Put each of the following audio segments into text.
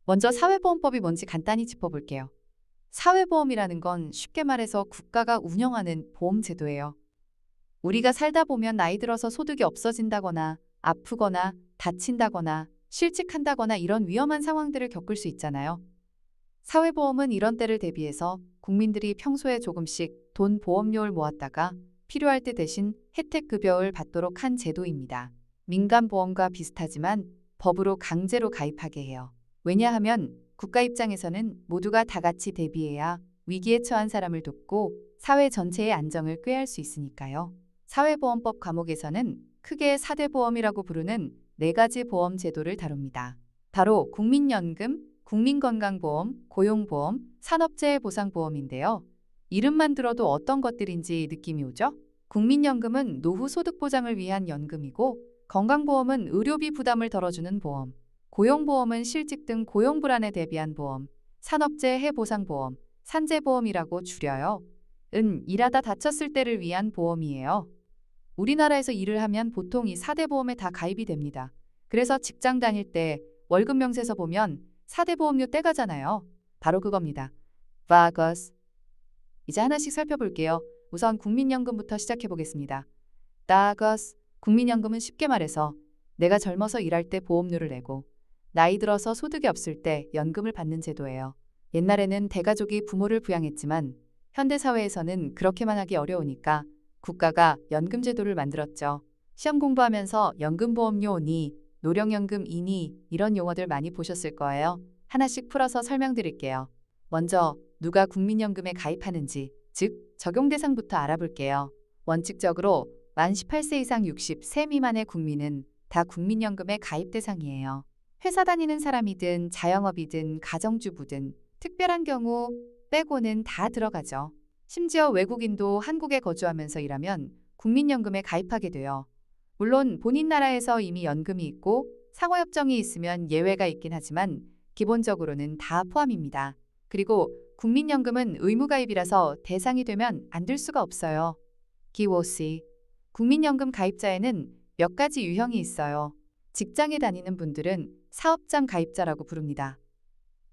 먼저 사회보험법이 뭔지 간단히 짚어볼게요. 사회보험이라는 건 쉽게 말해서 국가가 운영하는 보험제도예요. 우리가 살다 보면 나이 들어서 소득이 없어진다거나 아프거나 다친다거나 실직한다거나 이런 위험한 상황들을 겪을 수 있잖아요. 사회보험은 이런 때를 대비해서 국민들이 평소에 조금씩 돈 보험료를 모았다가 필요할 때 대신 혜택 급여를 받도록 한 제도입니다. 민간보험과 비슷하지만 법으로 강제로 가입하게 해요. 왜냐하면 국가 입장에서는 모두가 다 같이 대비해야 위기에 처한 사람을 돕고 사회 전체의 안정을 꾀할 수 있으니까요. 사회보험법 과목에서는 크게 4대 보험이라고 부르는 4가지 보험 제도를 다룹니다. 바로 국민연금, 국민건강보험, 고용보험, 산업재해보상보험인데요. 이름만 들어도 어떤 것들인지 느낌이 오죠? 국민연금은 노후 소득 보장을 위한 연금이고, 건강보험은 의료비 부담을 덜어주는 보험, 고용보험은 실직 등 고용 불안에 대비한 보험, 산업재해보상보험, 산재보험이라고 줄여요. 일하다 다쳤을 때를 위한 보험이에요. 우리나라에서 일을 하면 보통 이 4대 보험에 다 가입이 됩니다. 그래서 직장 다닐 때 월급 명세서 보면 4대 보험료 떼가잖아요. 바로 그겁니다. 바거스. 이제 하나씩 살펴볼게요. 우선 국민연금부터 시작해 보겠습니다. 바거스. 국민연금은 쉽게 말해서 내가 젊어서 일할 때 보험료를 내고 나이 들어서 소득이 없을 때 연금을 받는 제도예요. 옛날에는 대가족이 부모를 부양했지만 현대사회에서는 그렇게만 하기 어려우니까 국가가 연금제도를 만들었죠. 시험 공부하면서 연금보험료 니, 노령연금 이니 이런 용어들 많이 보셨을 거예요. 하나씩 풀어서 설명드릴게요. 먼저 누가 국민연금에 가입하는지, 즉 적용 대상부터 알아볼게요. 원칙적으로 만 18세 이상 60세 미만의 국민은 다 국민연금의 가입 대상이에요. 회사 다니는 사람이든 자영업이든 가정주부든 특별한 경우 빼고는 다 들어가죠. 심지어 외국인도 한국에 거주하면서 일하면 국민연금에 가입하게 돼요. 물론 본인 나라에서 이미 연금이 있고 상호협정이 있으면 예외가 있긴 하지만 기본적으로는 다 포함입니다. 그리고 국민연금은 의무가입이라서 대상이 되면 안 들 수가 없어요. 기호씨. 국민연금 가입자에는 몇 가지 유형이 있어요. 직장에 다니는 분들은 사업장 가입자라고 부릅니다.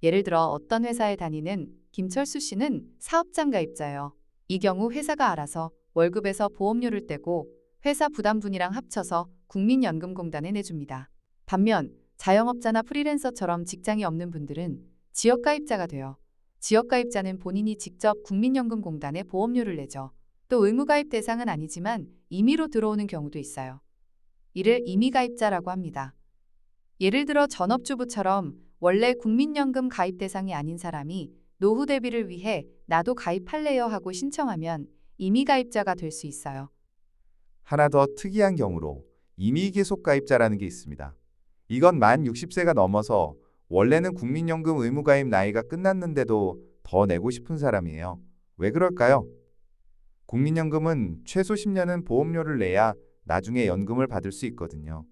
예를 들어 어떤 회사에 다니는 김철수 씨는 사업장 가입자예요. 이 경우 회사가 알아서 월급에서 보험료를 떼고 회사 부담분이랑 합쳐서 국민연금공단에 내줍니다. 반면 자영업자나 프리랜서처럼 직장이 없는 분들은 지역가입자가 돼요. 지역가입자는 본인이 직접 국민연금공단에 보험료를 내죠. 또 의무가입 대상은 아니지만 임의로 들어오는 경우도 있어요. 이를 임의가입자라고 합니다. 예를 들어 전업주부처럼 원래 국민연금 가입 대상이 아닌 사람이 노후 대비를 위해 나도 가입할래요 하고 신청하면 임의가입자가 될 수 있어요. 하나 더 특이한 경우로 임의계속가입자라는 게 있습니다. 이건 만 60세가 넘어서 원래는 국민연금 의무가입 나이가 끝났는데도 더 내고 싶은 사람이에요. 왜 그럴까요? 국민연금은 최소 10년은 보험료를 내야 나중에 연금을 받을 수 있거든요.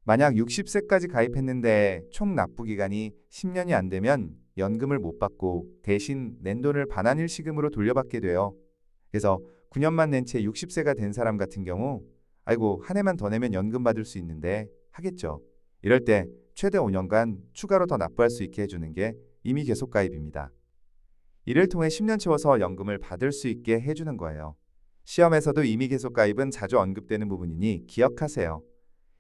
만약 60세까지 가입했는데 총 납부 기간이 10년이 안 되면 연금을 못 받고 대신 낸 돈을 반환일시금으로 돌려받게 돼요. 그래서 9년만 낸 채 60세가 된 사람 같은 경우 아이고 한 해만 더 내면 연금 받을 수 있는데 하겠죠. 이럴 때 최대 5년간 추가로 더 납부할 수 있게 해주는 게 임의 계속 가입입니다. 이를 통해 10년 채워서 연금을 받을 수 있게 해주는 거예요. 시험에서도 임의 계속 가입은 자주 언급되는 부분이니 기억하세요.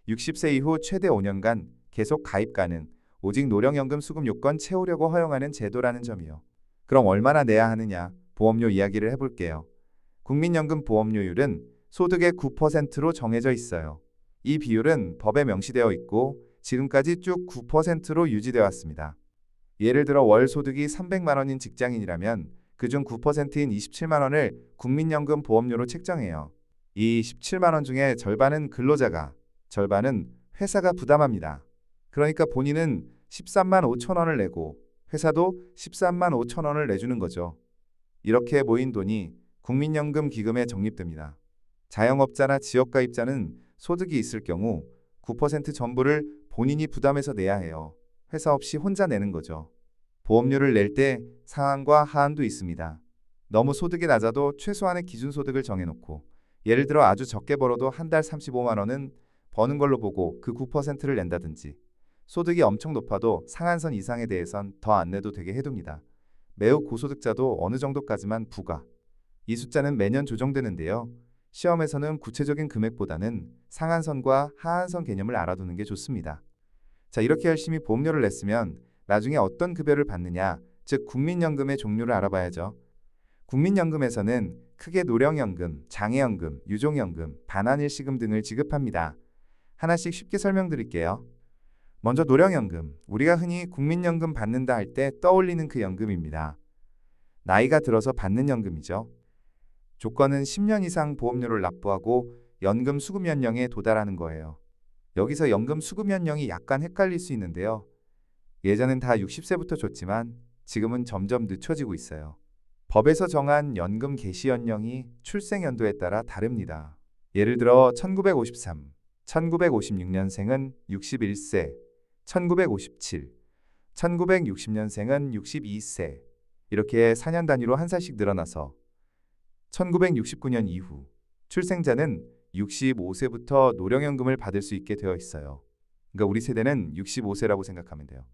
60세 이후 최대 5년간 계속 가입 가능, 오직 노령연금 수급 요건 채우려고 허용하는 제도라는 점이요. 그럼 얼마나 내야 하느냐, 보험료 이야기를 해볼게요. 국민연금 보험료율은 소득의 9%로 정해져 있어요. 이 비율은 법에 명시되어 있고 지금까지 쭉 9%로 유지되어 왔습니다. 예를 들어 월 소득이 300만 원인 직장인이라면 그중 9%인 27만 원을 국민연금 보험료로 책정해요. 이 17만 원 중에 절반은 근로자가, 절반은 회사가 부담합니다. 그러니까 본인은 13만 5천 원을 내고 회사도 13만 5천 원을 내주는 거죠. 이렇게 모인 돈이 국민연금 기금에 적립됩니다. 자영업자나 지역가입자는 소득이 있을 경우 9% 전부를 본인이 부담해서 내야 해요. 회사 없이 혼자 내는 거죠. 보험료를 낼 때 상한과 하한도 있습니다. 너무 소득이 낮아도 최소한의 기준소득을 정해놓고 예를 들어 아주 적게 벌어도 한 달 35만 원은 버는 걸로 보고 그 9%를 낸다든지 소득이 엄청 높아도 상한선 이상에 대해선 더 안 내도 되게 해둡니다. 매우 고소득자도 어느 정도까지만 부과. 이 숫자는 매년 조정되는데요. 시험에서는 구체적인 금액보다는 상한선과 하한선 개념을 알아두는 게 좋습니다. 자, 이렇게 열심히 보험료를 냈으면 나중에 어떤 급여를 받느냐, 즉 국민연금의 종류를 알아봐야죠. 국민연금에서는 크게 노령연금, 장애연금, 유종연금, 반환일시금 등을 지급합니다. 하나씩 쉽게 설명드릴게요. 먼저 노령연금, 우리가 흔히 국민연금 받는다 할 때 떠올리는 그 연금입니다. 나이가 들어서 받는 연금이죠. 조건은 10년 이상 보험료를 납부하고 연금 수급 연령에 도달하는 거예요. 여기서 연금 수급 연령이 약간 헷갈릴 수 있는데요. 예전엔 다 60세부터 줬지만 지금은 점점 늦춰지고 있어요. 법에서 정한 연금 개시 연령이 출생 연도에 따라 다릅니다. 예를 들어 1953, 1956년생은 61세, 1957, 1960년생은 62세, 이렇게 4년 단위로 한 살씩 늘어나서 1969년 이후 출생자는 65세부터 노령연금을 받을 수 있게 되어 있어요. 그러니까 우리 세대는 65세라고 생각하면 돼요.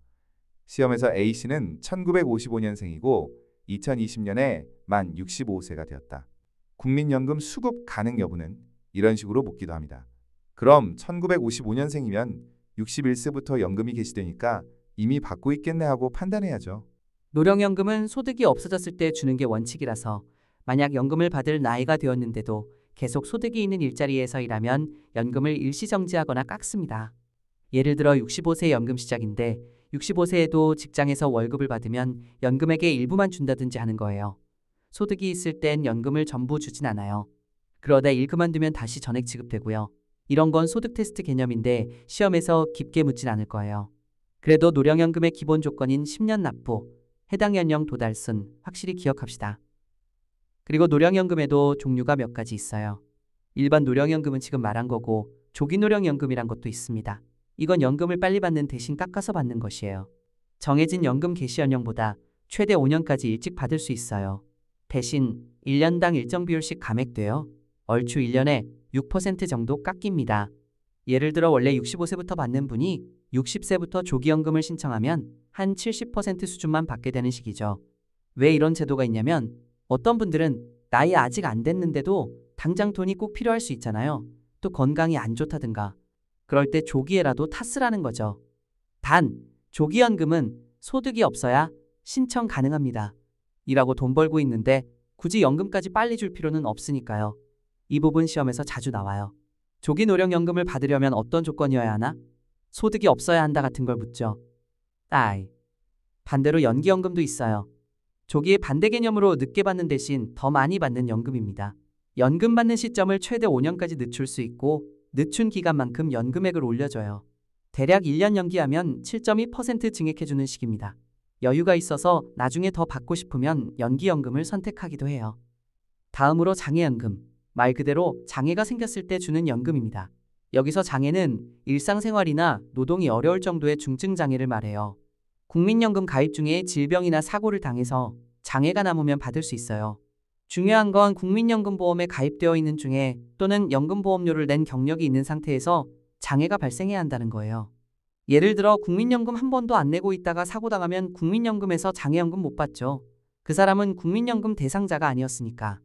시험에서 A씨는 1955년생이고 2020년에 만 65세가 되었다. 국민연금 수급 가능 여부는 이런 식으로 묻기도 합니다. 그럼 1955년생이면 61세부터 연금이 개시되니까 이미 받고 있겠네 하고 판단해야죠. 노령연금은 소득이 없어졌을 때 주는 게 원칙이라서 만약 연금을 받을 나이가 되었는데도 계속 소득이 있는 일자리에서 일하면 연금을 일시정지하거나 깎습니다. 예를 들어 65세 연금 시작인데 65세에도 직장에서 월급을 받으면 연금액의 일부만 준다든지 하는 거예요. 소득이 있을 땐 연금을 전부 주진 않아요. 그러다 일 그만두면 다시 전액 지급되고요. 이런 건 소득 테스트 개념인데 시험에서 깊게 묻진 않을 거예요. 그래도 노령연금의 기본 조건인 10년 납부, 해당 연령 도달순 확실히 기억합시다. 그리고 노령연금에도 종류가 몇 가지 있어요. 일반 노령연금은 지금 말한 거고 조기노령연금이란 것도 있습니다. 이건 연금을 빨리 받는 대신 깎아서 받는 것이에요. 정해진 연금 개시 연령보다 최대 5년까지 일찍 받을 수 있어요. 대신 1년당 일정 비율씩 감액돼요. 얼추 1년에 6% 정도 깎입니다. 예를 들어 원래 65세부터 받는 분이 60세부터 조기연금을 신청하면 한 70% 수준만 받게 되는 식이죠. 왜 이런 제도가 있냐면 어떤 분들은 나이 아직 안 됐는데도 당장 돈이 꼭 필요할 수 있잖아요. 또 건강이 안 좋다든가. 그럴 때 조기에라도 탔으라는 거죠. 단, 조기연금은 소득이 없어야 신청 가능합니다. 일하고 돈 벌고 있는데 굳이 연금까지 빨리 줄 필요는 없으니까요. 이 부분 시험에서 자주 나와요. 조기노령연금을 받으려면 어떤 조건이어야 하나? 소득이 없어야 한다 같은 걸 묻죠. 반대로 연기연금도 있어요. 조기의 반대 개념으로 늦게 받는 대신 더 많이 받는 연금입니다. 연금 받는 시점을 최대 5년까지 늦출 수 있고 늦춘 기간만큼 연금액을 올려줘요. 대략 1년 연기하면 7.2% 증액해주는 식입니다. 여유가 있어서 나중에 더 받고 싶으면 연기연금을 선택하기도 해요. 다음으로 장애연금. 말 그대로 장애가 생겼을 때 주는 연금입니다. 여기서 장애는 일상생활이나 노동이 어려울 정도의 중증 장애를 말해요. 국민연금 가입 중에 질병이나 사고를 당해서 장애가 남으면 받을 수 있어요. 중요한 건 국민연금보험에 가입되어 있는 중에 또는 연금보험료를 낸 경력이 있는 상태에서 장애가 발생해야 한다는 거예요. 예를 들어 국민연금 한 번도 안 내고 있다가 사고 당하면 국민연금에서 장애연금 못 받죠. 그 사람은 국민연금 대상자가 아니었으니까.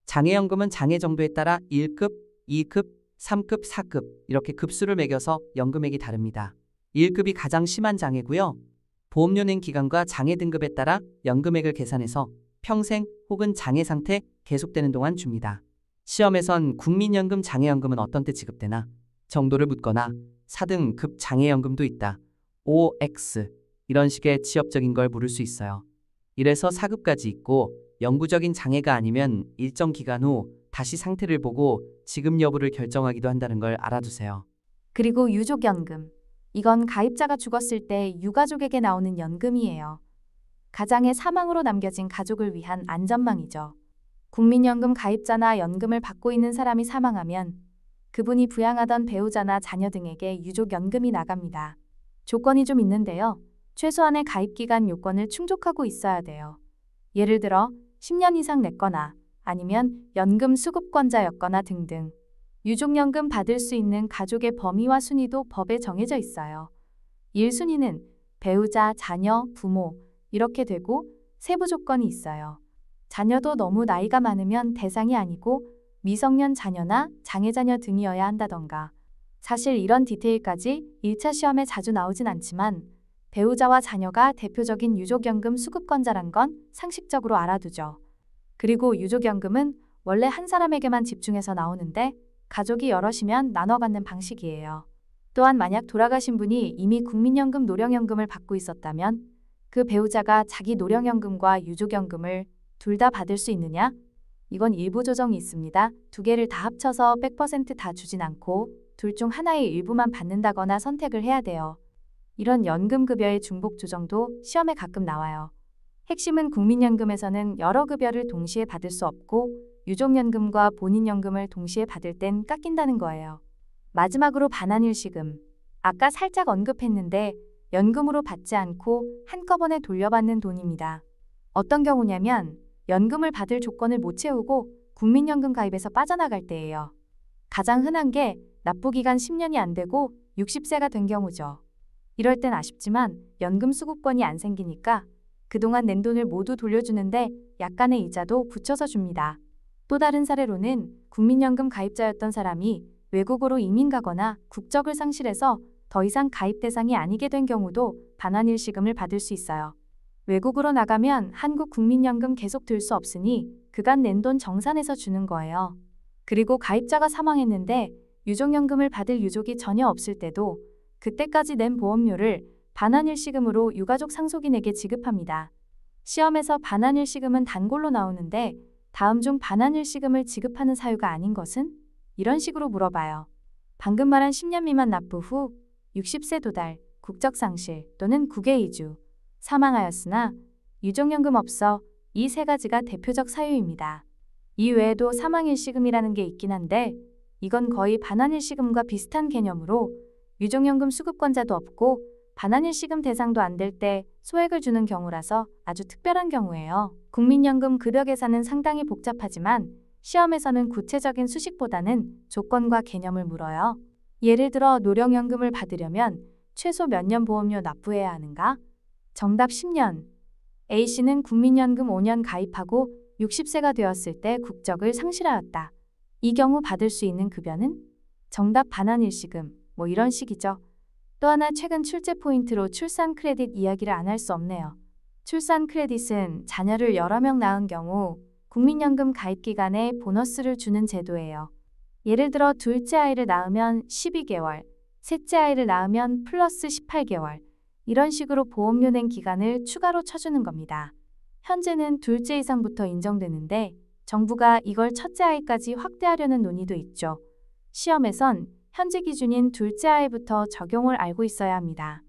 장애연금은 장애 정도에 따라 1급, 2급, 3급, 4급 이렇게 급수를 매겨서 연금액이 다릅니다. 1급이 가장 심한 장애고요. 보험료 낸 기간과 장애 등급에 따라 연금액을 계산해서 평생 혹은 장애 상태 계속되는 동안 줍니다. 시험에선 국민연금 장애연금은 어떤 때 지급되나 정도를 묻거나 4등급 장애연금도 있다. OX 이런 식의 지엽적인 걸 물을 수 있어요. 이래서 4급까지 있고 영구적인 장애가 아니면 일정 기간 후 다시 상태를 보고 지급 여부를 결정하기도 한다는 걸 알아두세요. 그리고 유족연금. 이건 가입자가 죽었을 때 유가족에게 나오는 연금이에요. 가장의 사망으로 남겨진 가족을 위한 안전망이죠. 국민연금 가입자나 연금을 받고 있는 사람이 사망하면 그분이 부양하던 배우자나 자녀 등에게 유족연금이 나갑니다. 조건이 좀 있는데요. 최소한의 가입기간 요건을 충족하고 있어야 돼요. 예를 들어 10년 이상 냈거나 아니면 연금 수급권자였거나 등등. 유족연금 받을 수 있는 가족의 범위와 순위도 법에 정해져 있어요. 1순위는 배우자, 자녀, 부모 이렇게 되고 세부 조건이 있어요. 자녀도 너무 나이가 많으면 대상이 아니고 미성년 자녀나 장애 자녀 등이어야 한다던가. 사실 이런 디테일까지 1차 시험에 자주 나오진 않지만 배우자와 자녀가 대표적인 유족연금 수급권자란 건 상식적으로 알아두죠. 그리고 유족연금은 원래 한 사람에게만 집중해서 나오는데 가족이 여럿이면 나눠 받는 방식이에요. 또한 만약 돌아가신 분이 이미 국민연금, 노령연금을 받고 있었다면 그 배우자가 자기 노령연금과 유족연금을 둘 다 받을 수 있느냐? 이건 일부 조정이 있습니다. 두 개를 다 합쳐서 100% 다 주진 않고 둘 중 하나의 일부만 받는다거나 선택을 해야 돼요. 이런 연금급여의 중복 조정도 시험에 가끔 나와요. 핵심은 국민연금에서는 여러 급여를 동시에 받을 수 없고 유족연금과 본인연금을 동시에 받을 땐 깎인다는 거예요. 마지막으로 반환일시금. 아까 살짝 언급했는데 연금으로 받지 않고 한꺼번에 돌려받는 돈입니다. 어떤 경우냐면 연금을 받을 조건을 못 채우고 국민연금 가입에서 빠져나갈 때예요. 가장 흔한 게 납부기간 10년이 안 되고 60세가 된 경우죠. 이럴 땐 아쉽지만 연금 수급권이 안 생기니까 그동안 낸 돈을 모두 돌려주는데 약간의 이자도 붙여서 줍니다. 또 다른 사례로는 국민연금 가입자였던 사람이 외국으로 이민 가거나 국적을 상실해서 더 이상 가입 대상이 아니게 된 경우도 반환일시금을 받을 수 있어요. 외국으로 나가면 한국 국민연금 계속 들 수 없으니 그간 낸 돈 정산해서 주는 거예요. 그리고 가입자가 사망했는데 유족연금을 받을 유족이 전혀 없을 때도 그때까지 낸 보험료를 반환일시금으로 유가족 상속인에게 지급합니다. 시험에서 반환일시금은 단골로 나오는데 다음 중 반환일시금을 지급하는 사유가 아닌 것은? 이런 식으로 물어봐요. 방금 말한 10년 미만 납부 후 60세 도달, 국적 상실 또는 국외 이주, 사망하였으나 유족연금 없어 이 세 가지가 대표적 사유입니다. 이 외에도 사망일시금이라는 게 있긴 한데 이건 거의 반환일시금과 비슷한 개념으로 유족연금 수급권자도 없고 반환일시금 대상도 안 될 때 소액을 주는 경우라서 아주 특별한 경우예요. 국민연금 급여 계산은 상당히 복잡하지만 시험에서는 구체적인 수식보다는 조건과 개념을 물어요. 예를 들어 노령연금을 받으려면 최소 몇 년 보험료 납부해야 하는가? 정답 10년. A씨는 국민연금 5년 가입하고 60세가 되었을 때 국적을 상실하였다. 이 경우 받을 수 있는 급여는? 정답 반환일시금. 뭐 이런 식이죠. 또 하나 최근 출제 포인트로 출산 크레딧 이야기를 안 할 수 없네요. 출산 크레딧은 자녀를 여러 명 낳은 경우 국민연금 가입 기간에 보너스를 주는 제도예요. 예를 들어 둘째 아이를 낳으면 12개월, 셋째 아이를 낳으면 플러스 18개월, 이런 식으로 보험료 낸 기간을 추가로 쳐주는 겁니다. 현재는 둘째 이상부터 인정되는데 정부가 이걸 첫째 아이까지 확대하려는 논의도 있죠. 시험에선 현재 기준인 둘째 아이부터 적용을 알고 있어야 합니다.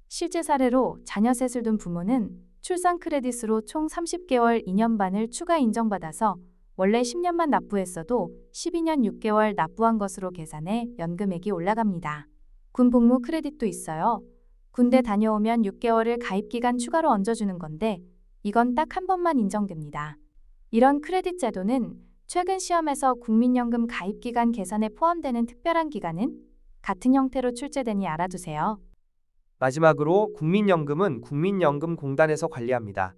실제 사례로 자녀 셋을 둔 부모는 출산 크레딧으로 총 30개월 2년 반을 추가 인정받아서 원래 10년만 납부했어도 12년 6개월 납부한 것으로 계산해 연금액이 올라갑니다. 군 복무 크레딧도 있어요. 군대 다녀오면 6개월을 가입기간 추가로 얹어주는 건데 이건 딱 한 번만 인정됩니다. 이런 크레딧 제도는 최근 시험에서 국민연금 가입기간 계산에 포함되는 특별한 기간은 같은 형태로 출제되니 알아두세요. 마지막으로 국민연금은 국민연금공단에서 관리합니다.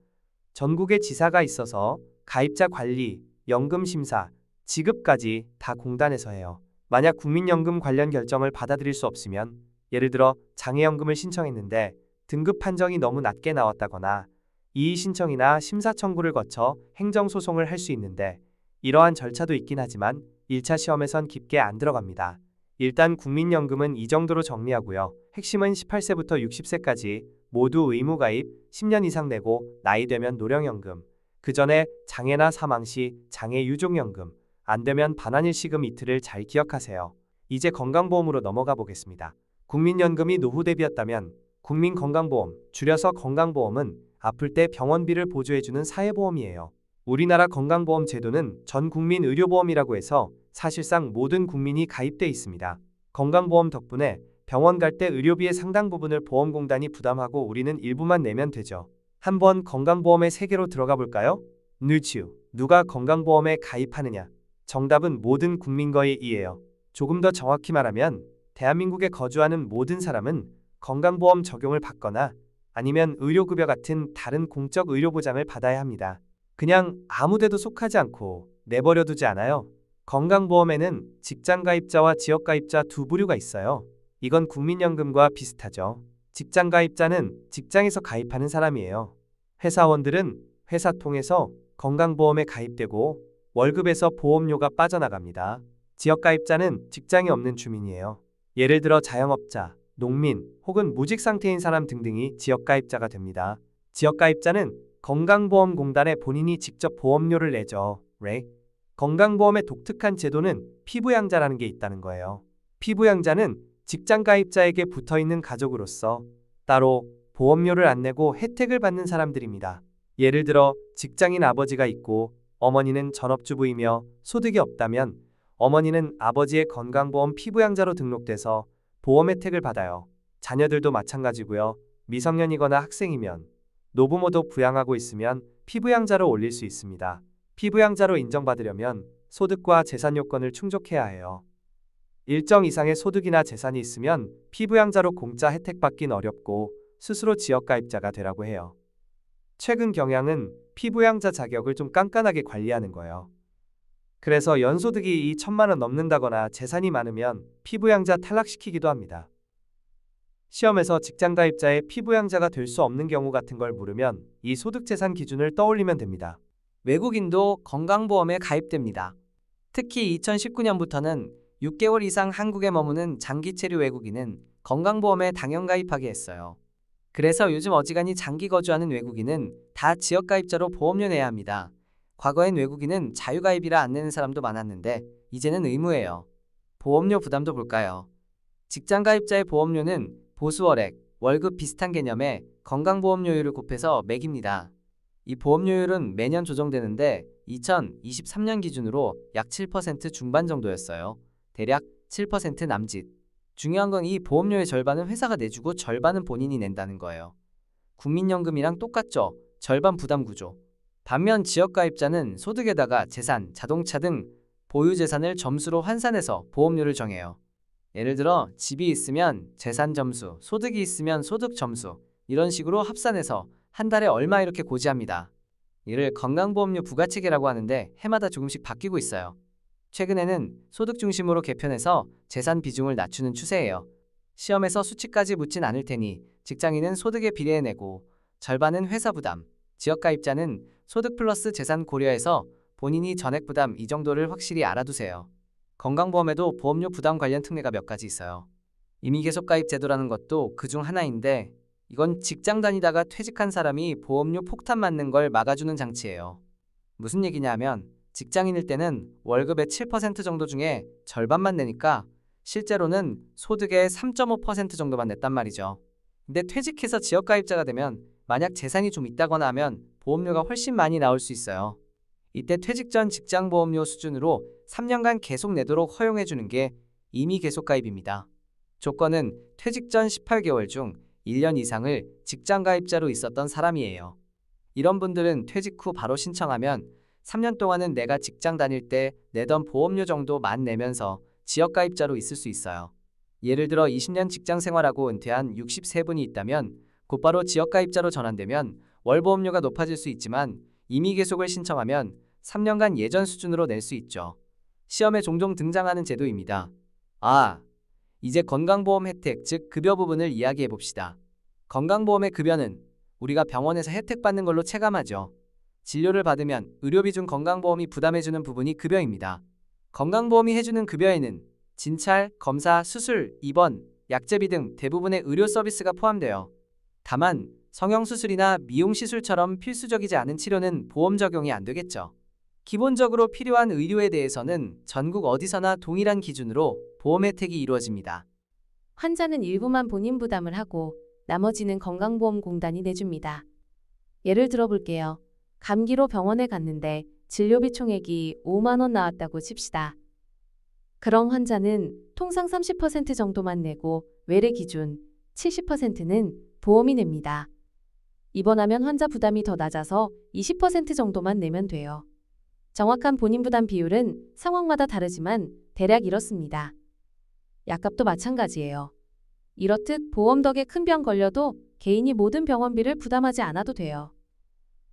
전국에 지사가 있어서 가입자 관리, 연금 심사, 지급까지 다 공단에서 해요. 만약 국민연금 관련 결정을 받아들일 수 없으면 예를 들어 장애연금을 신청했는데 등급 판정이 너무 낮게 나왔다거나 이의 신청이나 심사 청구를 거쳐 행정소송을 할 수 있는데 이러한 절차도 있긴 하지만 1차 시험에선 깊게 안 들어갑니다. 일단 국민연금은 이 정도로 정리하고요. 핵심은 18세부터 60세까지 모두 의무가입 10년 이상 내고 나이 되면 노령연금, 그 전에 장애나 사망 시 장애 유족연금, 안 되면 반환일시금 이틀을 잘 기억하세요. 이제 건강보험으로 넘어가 보겠습니다. 국민연금이 노후 대비였다면 국민건강보험, 줄여서 건강보험은 아플 때 병원비를 보조해주는 사회보험이에요. 우리나라 건강보험 제도는 전국민 의료보험이라고 해서 사실상 모든 국민이 가입돼 있습니다. 건강보험 덕분에 병원 갈 때 의료비의 상당 부분을 보험공단이 부담하고 우리는 일부만 내면 되죠. 한번 건강보험의 세계로 들어가 볼까요? 누추, 누가 건강보험에 가입하느냐? 정답은 모든 국민 거의 이에요. 조금 더 정확히 말하면 대한민국에 거주하는 모든 사람은 건강보험 적용을 받거나 아니면 의료급여 같은 다른 공적 의료보장을 받아야 합니다. 그냥 아무데도 속하지 않고 내버려 두지 않아요. 건강보험에는 직장가입자와 지역가입자 두 부류가 있어요. 이건 국민연금과 비슷하죠. 직장가입자는 직장에서 가입하는 사람이에요. 회사원들은 회사 통해서 건강보험에 가입되고 월급에서 보험료가 빠져나갑니다. 지역가입자는 직장이 없는 주민이에요. 예를 들어 자영업자, 농민 혹은 무직 상태인 사람 등등이 지역가입자가 됩니다. 지역가입자는 건강보험공단에 본인이 직접 보험료를 내죠. 건강보험의 독특한 제도는 피부양자라는 게 있다는 거예요. 피부양자는 직장가입자에게 붙어있는 가족으로서 따로 보험료를 안 내고 혜택을 받는 사람들입니다. 예를 들어 직장인 아버지가 있고 어머니는 전업주부이며 소득이 없다면 어머니는 아버지의 건강보험 피부양자로 등록돼서 보험 혜택을 받아요. 자녀들도 마찬가지고요. 미성년이거나 학생이면 노부모도 부양하고 있으면 피부양자로 올릴 수 있습니다. 피부양자로 인정받으려면 소득과 재산 요건을 충족해야 해요. 일정 이상의 소득이나 재산이 있으면 피부양자로 공짜 혜택 받긴 어렵고 스스로 지역가입자가 되라고 해요. 최근 경향은 피부양자 자격을 좀 깐깐하게 관리하는 거예요. 그래서 연소득이 2천만 원 넘는다거나 재산이 많으면 피부양자 탈락시키기도 합니다. 시험에서 직장가입자의 피부양자가 될 수 없는 경우 같은 걸 물으면 이 소득재산 기준을 떠올리면 됩니다. 외국인도 건강보험에 가입됩니다. 특히 2019년부터는 6개월 이상 한국에 머무는 장기 체류 외국인은 건강보험에 당연 가입하게 했어요. 그래서 요즘 어지간히 장기 거주하는 외국인은 다 지역가입자로 보험료 내야 합니다. 과거엔 외국인은 자유가입이라 안 내는 사람도 많았는데 이제는 의무예요. 보험료 부담도 볼까요? 직장가입자의 보험료는 보수월액, 월급 비슷한 개념에 건강보험료율을 곱해서 매깁니다. 이 보험료율은 매년 조정되는데 2023년 기준으로 약 7% 중반 정도였어요. 대략 7% 남짓. 중요한 건 이 보험료의 절반은 회사가 내주고 절반은 본인이 낸다는 거예요. 국민연금이랑 똑같죠. 절반 부담 구조. 반면 지역가입자는 소득에다가 재산, 자동차 등 보유재산을 점수로 환산해서 보험료를 정해요. 예를 들어 집이 있으면 재산 점수, 소득이 있으면 소득 점수 이런 식으로 합산해서 한 달에 얼마 이렇게 고지합니다. 이를 건강보험료 부가체계라고 하는데 해마다 조금씩 바뀌고 있어요. 최근에는 소득 중심으로 개편해서 재산 비중을 낮추는 추세예요. 시험에서 수치까지 묻진 않을 테니 직장인은 소득에 비례해 내고 절반은 회사 부담, 지역가입자는 소득 플러스 재산 고려해서 본인이 전액 부담 이 정도를 확실히 알아두세요. 건강보험에도 보험료 부담 관련 특례가 몇 가지 있어요. 임의 계속 가입 제도라는 것도 그중 하나인데 이건 직장 다니다가 퇴직한 사람이 보험료 폭탄 맞는 걸 막아주는 장치예요. 무슨 얘기냐 하면 직장인일 때는 월급의 7% 정도 중에 절반만 내니까 실제로는 소득의 3.5% 정도만 냈단 말이죠. 근데 퇴직해서 지역가입자가 되면 만약 재산이 좀 있다거나 하면 보험료가 훨씬 많이 나올 수 있어요. 이때 퇴직 전 직장보험료 수준으로 3년간 계속 내도록 허용해주는 게 임의 계속 가입입니다. 조건은 퇴직 전 18개월 중 1년 이상을 직장가입자로 있었던 사람이에요. 이런 분들은 퇴직 후 바로 신청하면 3년 동안은 내가 직장 다닐 때 내던 보험료 정도만 내면서 지역가입자로 있을 수 있어요. 예를 들어 20년 직장 생활하고 은퇴한 63분이 있다면 곧바로 지역가입자로 전환되면 월보험료가 높아질 수 있지만 임의 계속을 신청하면 3년간 예전 수준으로 낼 수 있죠. 시험에 종종 등장하는 제도입니다. 이제 건강보험 혜택, 즉 급여 부분을 이야기해 봅시다. 건강보험의 급여는 우리가 병원에서 혜택 받는 걸로 체감하죠. 진료를 받으면 의료비 중 건강보험이 부담해주는 부분이 급여입니다. 건강보험이 해주는 급여에는 진찰, 검사, 수술, 입원, 약제비 등 대부분의 의료 서비스가 포함돼요. 다만 성형수술이나 미용시술처럼 필수적이지 않은 치료는 보험 적용이 안 되겠죠. 기본적으로 필요한 의료에 대해서는 전국 어디서나 동일한 기준으로 보험 혜택이 이루어집니다. 환자는 일부만 본인 부담을 하고 나머지는 건강보험공단이 내줍니다. 예를 들어 볼게요. 감기로 병원에 갔는데 진료비 총액이 5만 원 나왔다고 칩시다. 그럼 환자는 통상 30% 정도만 내고 외래 기준 70%는 보험이 냅니다. 입원하면 환자 부담이 더 낮아서 20% 정도만 내면 돼요. 정확한 본인 부담 비율은 상황마다 다르지만 대략 이렇습니다. 약값도 마찬가지예요. 이렇듯 보험 덕에 큰 병 걸려도 개인이 모든 병원비를 부담하지 않아도 돼요.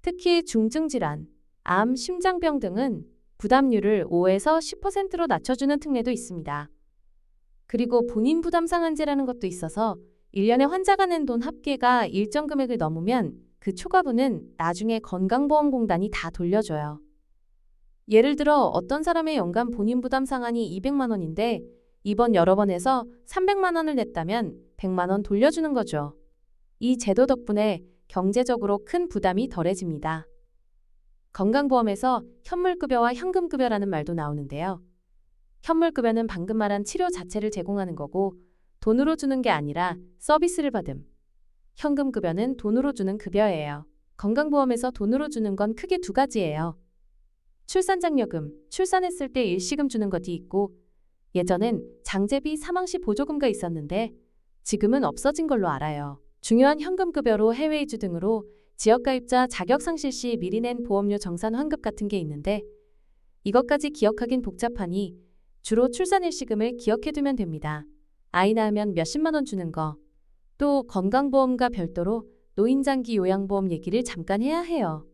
특히 중증 질환, 암, 심장병 등은 부담률을 5에서 10%로 낮춰주는 특례도 있습니다. 그리고 본인 부담 상한제라는 것도 있어서 1년에 환자가 낸 돈 합계가 일정 금액을 넘으면 그 초과분은 나중에 건강보험공단이 다 돌려줘요. 예를 들어 어떤 사람의 연간 본인 부담 상한이 200만 원인데 입원 여러 번 해서 300만 원을 냈다면 100만 원 돌려주는 거죠. 이 제도 덕분에 경제적으로 큰 부담이 덜해집니다. 건강보험에서 현물급여와 현금급여라는 말도 나오는데요. 현물급여는 방금 말한 치료 자체를 제공하는 거고 돈으로 주는 게 아니라 서비스를 받음. 현금급여는 돈으로 주는 급여예요. 건강보험에서 돈으로 주는 건 크게 두 가지예요. 출산장려금, 출산했을 때 일시금 주는 것이 있고 예전엔 장제비 사망시 보조금가 있었는데 지금은 없어진 걸로 알아요. 중요한 현금급여로 해외 이주 등으로 지역가입자 자격상실 시 미리 낸 보험료 정산 환급 같은 게 있는데 이것까지 기억하긴 복잡하니 주로 출산일시금을 기억해두면 됩니다. 아이 낳으면 몇십만 원 주는 거. 또 건강보험과 별도로 노인장기 요양보험 얘기를 잠깐 해야 해요.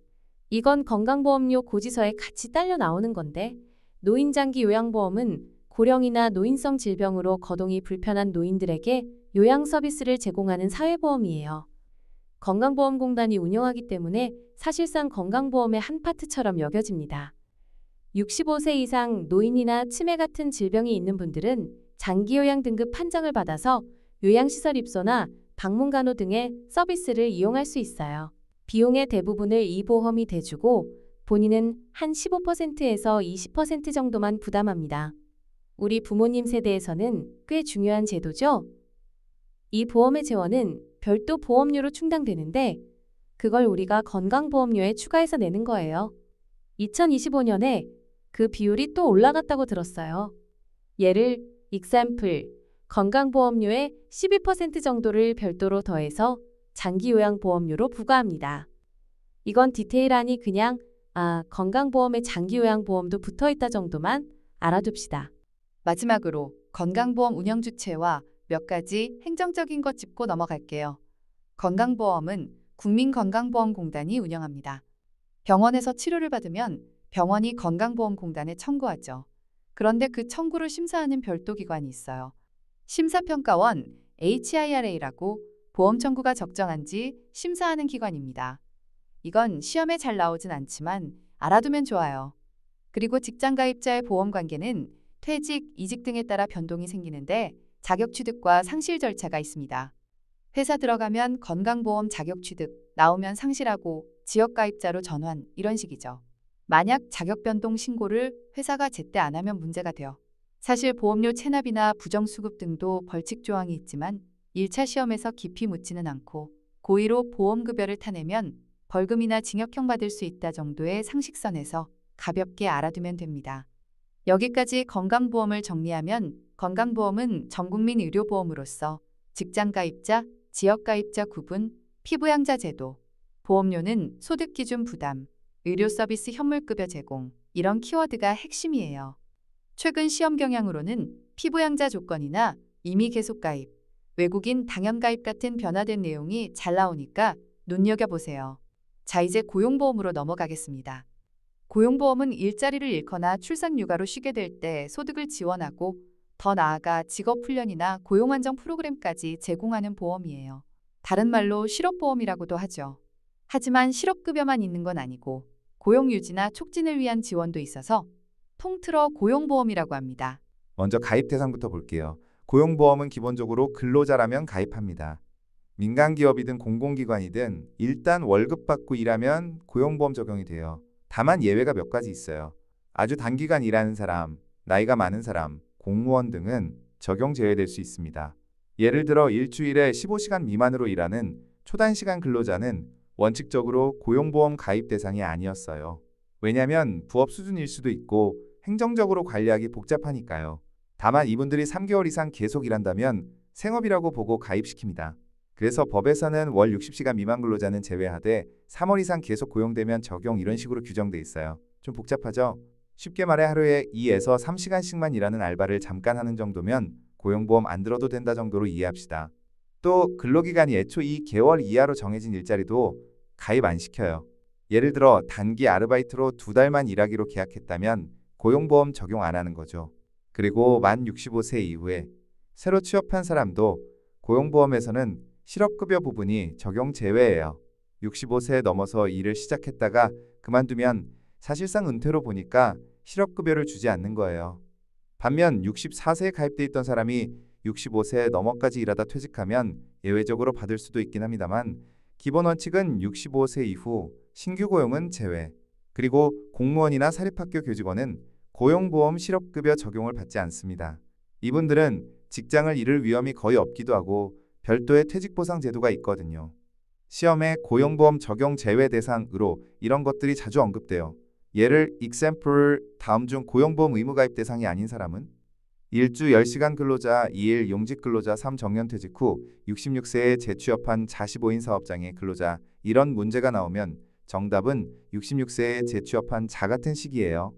이건 건강보험료 고지서에 같이 딸려 나오는 건데 노인장기 요양보험은 고령이나 노인성 질병으로 거동이 불편한 노인들에게 요양 서비스를 제공하는 사회보험이에요. 건강보험공단이 운영하기 때문에 사실상 건강보험의 한 파트처럼 여겨집니다. 65세 이상 노인이나 치매 같은 질병이 있는 분들은 장기요양 등급 판정을 받아서 요양시설 입소나 방문간호 등의 서비스를 이용할 수 있어요. 비용의 대부분을 이 보험이 대주고 본인은 한 15%에서 20% 정도만 부담합니다. 우리 부모님 세대에서는 꽤 중요한 제도죠? 이 보험의 재원은 별도 보험료로 충당되는데 그걸 우리가 건강보험료에 추가해서 내는 거예요. 2025년에 그 비율이 또 올라갔다고 들었어요. 예를 example, 건강보험료의 12% 정도를 별도로 더해서 장기요양보험료로 부과합니다. 이건 디테일하니 그냥 건강보험에 장기요양보험도 붙어있다 정도만 알아둡시다. 마지막으로 건강보험 운영 주체와 몇 가지 행정적인 것 짚고 넘어갈게요. 건강보험은 국민건강보험공단이 운영합니다. 병원에서 치료를 받으면 병원이 건강보험공단에 청구하죠. 그런데 그 청구를 심사하는 별도 기관이 있어요. 심사평가원 HIRA라고 보험 청구가 적정한지 심사하는 기관입니다. 이건 시험에 잘 나오진 않지만 알아두면 좋아요. 그리고 직장가입자의 보험관계는 퇴직, 이직 등에 따라 변동이 생기는데 자격 취득과 상실 절차가 있습니다. 회사 들어가면 건강보험 자격 취득, 나오면 상실하고 지역가입자로 전환 이런 식이죠. 만약 자격 변동 신고를 회사가 제때 안 하면 문제가 돼요. 사실 보험료 체납이나 부정수급 등도 벌칙 조항이 있지만 1차 시험에서 깊이 묻지는 않고 고의로 보험급여를 타내면 벌금이나 징역형 받을 수 있다 정도의 상식선에서 가볍게 알아두면 됩니다. 여기까지 건강보험을 정리하면 건강보험은 전국민 의료보험으로서 직장가입자, 지역가입자 구분, 피부양자 제도, 보험료는 소득기준 부담, 의료서비스 현물급여 제공 이런 키워드가 핵심이에요. 최근 시험 경향으로는 피부양자 조건이나 이미 계속가입, 외국인 당연가입 같은 변화된 내용이 잘 나오니까 눈여겨보세요. 자, 이제 고용보험으로 넘어가겠습니다. 고용보험은 일자리를 잃거나 출산휴가로 쉬게 될 때 소득을 지원하고 더 나아가 직업훈련이나 고용안정 프로그램까지 제공하는 보험이에요. 다른 말로 실업보험이라고도 하죠. 하지만 실업급여만 있는 건 아니고 고용유지나 촉진을 위한 지원도 있어서 통틀어 고용보험이라고 합니다. 먼저 가입 대상부터 볼게요. 고용보험은 기본적으로 근로자라면 가입합니다. 민간기업이든 공공기관이든 일단 월급 받고 일하면 고용보험 적용이 돼요. 다만 예외가 몇 가지 있어요. 아주 단기간 일하는 사람, 나이가 많은 사람, 공무원 등은 적용 제외될 수 있습니다. 예를 들어 일주일에 15시간 미만으로 일하는 초단시간 근로자는 원칙적으로 고용보험 가입 대상이 아니었어요. 왜냐하면 부업 수준일 수도 있고 행정적으로 관리하기 복잡하니까요. 다만 이분들이 3개월 이상 계속 일한다면 생업이라고 보고 가입시킵니다. 그래서 법에서는 월 60시간 미만 근로자는 제외하되 3월 이상 계속 고용되면 적용 이런 식으로 규정돼 있어요. 좀 복잡하죠? 쉽게 말해 하루에 2에서 3시간씩만 일하는 알바를 잠깐 하는 정도면 고용보험 안 들어도 된다 정도로 이해합시다. 또 근로기간이 애초 2개월 이하로 정해진 일자리도 가입 안 시켜요. 예를 들어 단기 아르바이트로 2달만 일하기로 계약했다면 고용보험 적용 안 하는 거죠. 그리고 만 65세 이후에 새로 취업한 사람도 고용보험에서는 실업급여 부분이 적용 제외예요. 65세 넘어서 일을 시작했다가 그만두면 사실상 은퇴로 보니까 실업급여를 주지 않는 거예요. 반면 64세에 가입돼 있던 사람이 65세 넘어까지 일하다 퇴직하면 예외적으로 받을 수도 있긴 합니다만 기본 원칙은 65세 이후 신규 고용은 제외. 그리고 공무원이나 사립학교 교직원은 고용보험 실업급여 적용을 받지 않습니다. 이분들은 직장을 잃을 위험이 거의 없기도 하고 별도의 퇴직보상 제도가 있거든요. 시험에 고용보험 적용 제외 대상으로 이런 것들이 자주 언급돼요. 예를 example 다음 중 고용보험 의무 가입 대상이 아닌 사람은 일주 10시간 근로자 2일 용직 근로자 3 정년퇴직 후 66세에 재취업한 45인 사업장의 근로자 이런 문제가 나오면 정답은 66세에 재취업한 자 같은 시기예요.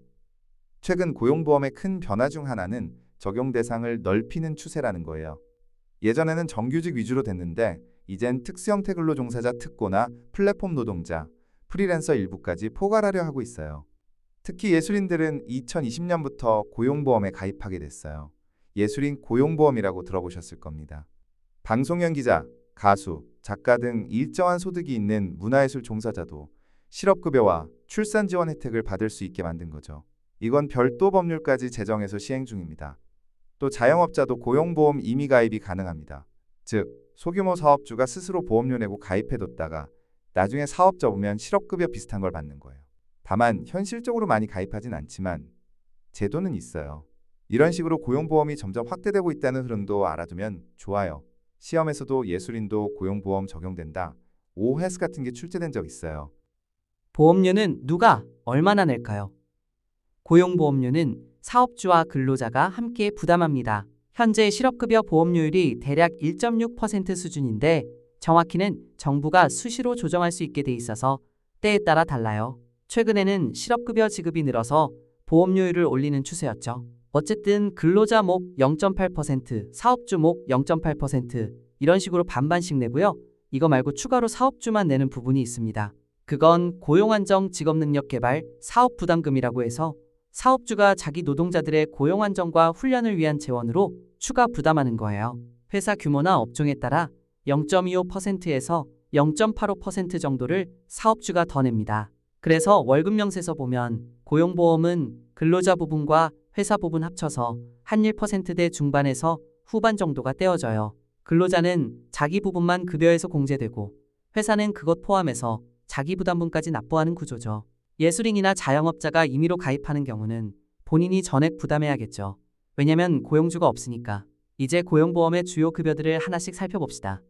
최근 고용보험의 큰 변화 중 하나는 적용 대상을 넓히는 추세라는 거예요. 예전에는 정규직 위주로 됐는데 이젠 특수형태 근로 종사자 특고나 플랫폼 노동자, 프리랜서 일부까지 포괄하려 하고 있어요. 특히 예술인들은 2020년부터 고용보험에 가입하게 됐어요. 예술인 고용보험이라고 들어보셨을 겁니다. 방송 연기자, 가수, 작가 등 일정한 소득이 있는 문화예술 종사자도 실업급여와 출산 지원 혜택을 받을 수 있게 만든 거죠. 이건 별도 법률까지 제정해서 시행 중입니다. 또 자영업자도 고용보험 임의 가입이 가능합니다. 즉, 소규모 사업주가 스스로 보험료 내고 가입해뒀다가 나중에 사업 접으면 실업급여 비슷한 걸 받는 거예요. 다만 현실적으로 많이 가입하진 않지만 제도는 있어요. 이런 식으로 고용보험이 점점 확대되고 있다는 흐름도 알아두면 좋아요. 시험에서도 예술인도 고용보험 적용된다. OS 같은 게 출제된 적 있어요. 보험료는 누가 얼마나 낼까요? 고용보험료는 사업주와 근로자가 함께 부담합니다. 현재 실업급여 보험료율이 대략 1.6% 수준인데 정확히는 정부가 수시로 조정할 수 있게 돼 있어서 때에 따라 달라요. 최근에는 실업급여 지급이 늘어서 보험료율을 올리는 추세였죠. 어쨌든 근로자 목 0.8%, 사업주 목 0.8% 이런 식으로 반반씩 내고요. 이거 말고 추가로 사업주만 내는 부분이 있습니다. 그건 고용안정 직업능력개발 사업부담금이라고 해서 사업주가 자기 노동자들의 고용안정과 훈련을 위한 재원으로 추가 부담하는 거예요. 회사 규모나 업종에 따라 0.25%에서 0.85% 정도를 사업주가 더 냅니다. 그래서 월급 명세서 보면 고용보험은 근로자 부분과 회사 부분 합쳐서 한 1%대 중반에서 후반 정도가 떼어져요. 근로자는 자기 부분만 급여에서 공제되고 회사는 그것 포함해서 자기 부담분까지 납부하는 구조죠. 예술인이나 자영업자가 임의로 가입하는 경우는 본인이 전액 부담해야겠죠. 왜냐면 고용주가 없으니까. 이제 고용보험의 주요 급여들을 하나씩 살펴봅시다.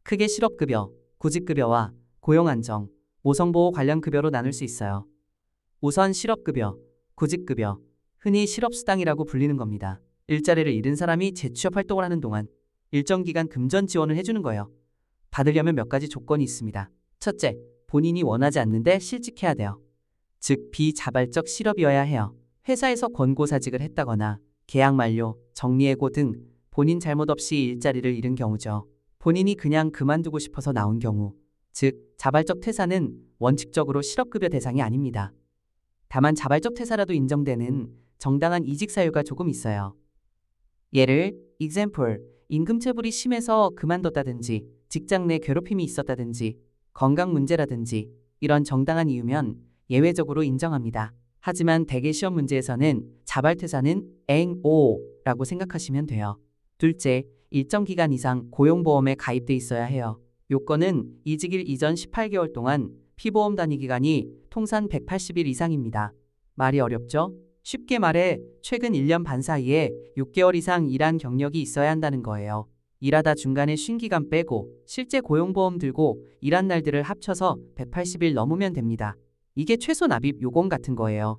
크게 실업급여, 구직급여와 고용안정, 모성보호 관련 급여로 나눌 수 있어요. 우선 실업급여, 구직급여, 흔히 실업수당이라고 불리는 겁니다. 일자리를 잃은 사람이 재취업 활동을 하는 동안 일정 기간 금전 지원을 해주는 거예요. 받으려면 몇 가지 조건이 있습니다. 첫째, 본인이 원하지 않는데 실직해야 돼요. 즉 비자발적 실업이어야 해요. 회사에서 권고사직을 했다거나 계약 만료, 정리해고 등 본인 잘못 없이 일자리를 잃은 경우죠. 본인이 그냥 그만두고 싶어서 나온 경우, 즉 자발적 퇴사는 원칙적으로 실업급여 대상이 아닙니다. 다만 자발적 퇴사라도 인정되는 정당한 이직 사유가 조금 있어요. 예를 example, 임금체불이 심해서 그만뒀다든지 직장 내 괴롭힘이 있었다든지 건강 문제라든지 이런 정당한 이유면 예외적으로 인정합니다. 하지만 대개 시험 문제에서는 자발퇴사는 NO라고 생각하시면 돼요. 둘째, 일정 기간 이상 고용보험에 가입돼 있어야 해요. 요건은 이직일 이전 18개월 동안 피보험 단위 기간이 통산 180일 이상입니다. 말이 어렵죠? 쉽게 말해 최근 1년 반 사이에 6개월 이상 일한 경력이 있어야 한다는 거예요. 일하다 중간에 쉰 기간 빼고 실제 고용보험 들고 일한 날들을 합쳐서 180일 넘으면 됩니다. 이게 최소 납입 요건 같은 거예요.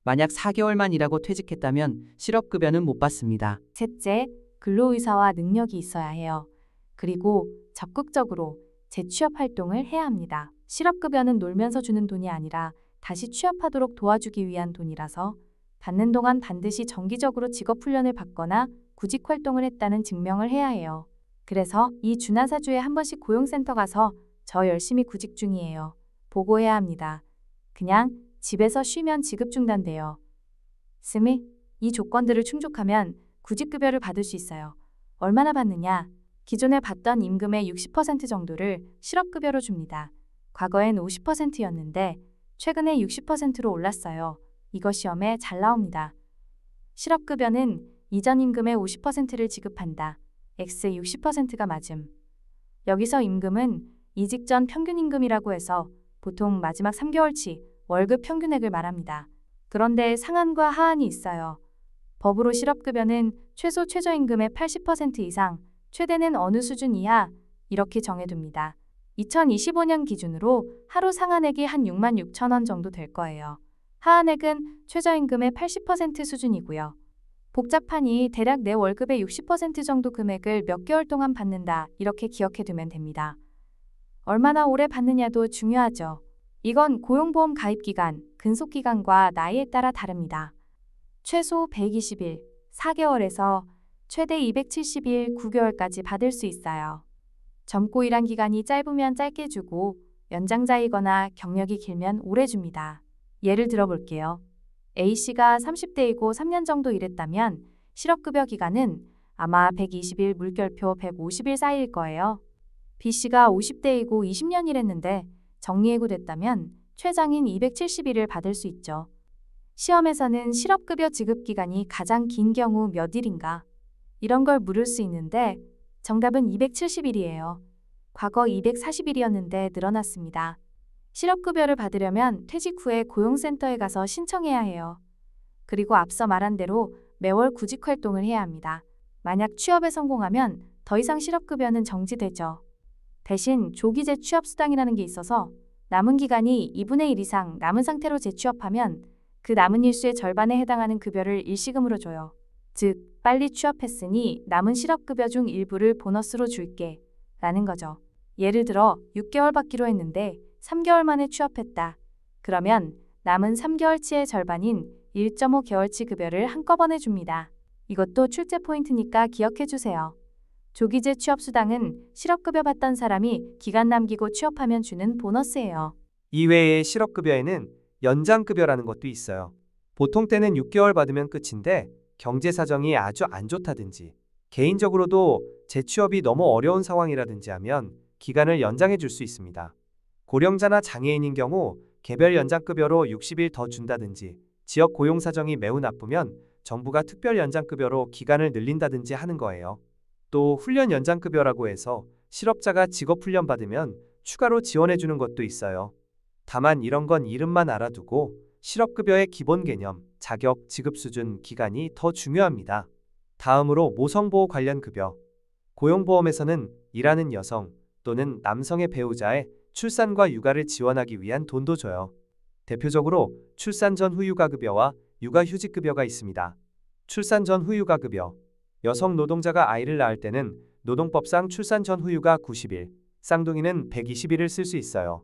만약 4개월만 일하고 퇴직했다면 실업급여는 못 받습니다. 셋째, 근로의사와 능력이 있어야 해요. 그리고 적극적으로 재취업 활동을 해야 합니다. 실업급여는 놀면서 주는 돈이 아니라 다시 취업하도록 도와주기 위한 돈이라서 받는 동안 반드시 정기적으로 직업훈련을 받거나 구직활동을 했다는 증명을 해야 해요. 그래서 이 준하사주에 한 번씩 고용센터 가서 저 열심히 구직 중이에요. 보고해야 합니다. 그냥 집에서 쉬면 지급 중단돼요. 스미, 이 조건들을 충족하면 구직급여를 받을 수 있어요. 얼마나 받느냐? 기존에 받던 임금의 60% 정도를 실업급여로 줍니다. 과거엔 50%였는데 최근에 60%로 올랐어요. 이거 시험에 잘 나옵니다. 실업급여는 이전 임금의 50%를 지급한다. X 60%가 맞음. 여기서 임금은 이직 전 평균 임금이라고 해서 보통 마지막 3개월치 월급 평균액을 말합니다. 그런데 상한과 하한이 있어요. 법으로 실업급여는 최소 최저임금의 80% 이상, 최대는 어느 수준 이하 이렇게 정해둡니다. 2025년 기준으로 하루 상한액이 한 6만 6천 원 정도 될 거예요. 하한액은 최저임금의 80% 수준이고요. 복잡하니 대략 내 월급의 60% 정도 금액을 몇 개월 동안 받는다 이렇게 기억해두면 됩니다. 얼마나 오래 받느냐도 중요하죠. 이건 고용보험 가입기간, 근속기간과 나이에 따라 다릅니다. 최소 120일, 4개월에서 최대 270일, 9개월까지 받을 수 있어요. 젊고 일한 기간이 짧으면 짧게 주고 연장자이거나 경력이 길면 오래 줍니다. 예를 들어볼게요. A씨가 30대이고 3년 정도 일했다면 실업급여 기간은 아마 120일 물결표 150일 사이일 거예요. B씨가 50대이고 20년 일했는데 정리해고됐다면 최장인 270일을 받을 수 있죠. 시험에서는 실업급여 지급 기간이 가장 긴 경우 몇 일인가? 이런 걸 물을 수 있는데 정답은 270일이에요. 과거 240일이었는데 늘어났습니다. 실업급여를 받으려면 퇴직 후에 고용센터에 가서 신청해야 해요. 그리고 앞서 말한 대로 매월 구직활동을 해야 합니다. 만약 취업에 성공하면 더 이상 실업급여는 정지되죠. 대신 조기 재취업수당이라는 게 있어서 남은 기간이 2분의 1 이상 남은 상태로 재취업하면 그 남은 일수의 절반에 해당하는 급여를 일시금으로 줘요. 즉, 빨리 취업했으니 남은 실업급여 중 일부를 보너스로 줄게 라는 거죠. 예를 들어 6개월 받기로 했는데 3개월 만에 취업했다. 그러면 남은 3개월치의 절반인 1.5개월치 급여를 한꺼번에 줍니다. 이것도 출제 포인트니까 기억해 주세요. 조기재 취업수당은 실업급여 받던 사람이 기간 남기고 취업하면 주는 보너스예요. 이외에 실업급여에는 연장급여라는 것도 있어요. 보통 때는 6개월 받으면 끝인데 경제 사정이 아주 안 좋다든지 개인적으로도 재취업이 너무 어려운 상황이라든지 하면 기간을 연장해 줄 수 있습니다. 고령자나 장애인인 경우 개별 연장급여로 60일 더 준다든지 지역 고용 사정이 매우 나쁘면 정부가 특별 연장급여로 기간을 늘린다든지 하는 거예요. 또 훈련 연장급여라고 해서 실업자가 직업훈련 받으면 추가로 지원해 주는 것도 있어요. 다만 이런 건 이름만 알아두고 실업급여의 기본 개념, 자격, 지급 수준, 기간이 더 중요합니다. 다음으로 모성보호 관련 급여. 고용보험에서는 일하는 여성 또는 남성의 배우자의 출산과 육아를 지원하기 위한 돈도 줘요. 대표적으로 출산 전 후유가급여와 육아휴직급여가 있습니다. 출산 전 후유가급여. 여성 노동자가 아이를 낳을 때는 노동법상 출산 전 후유가 90일, 쌍둥이는 120일을 쓸 수 있어요.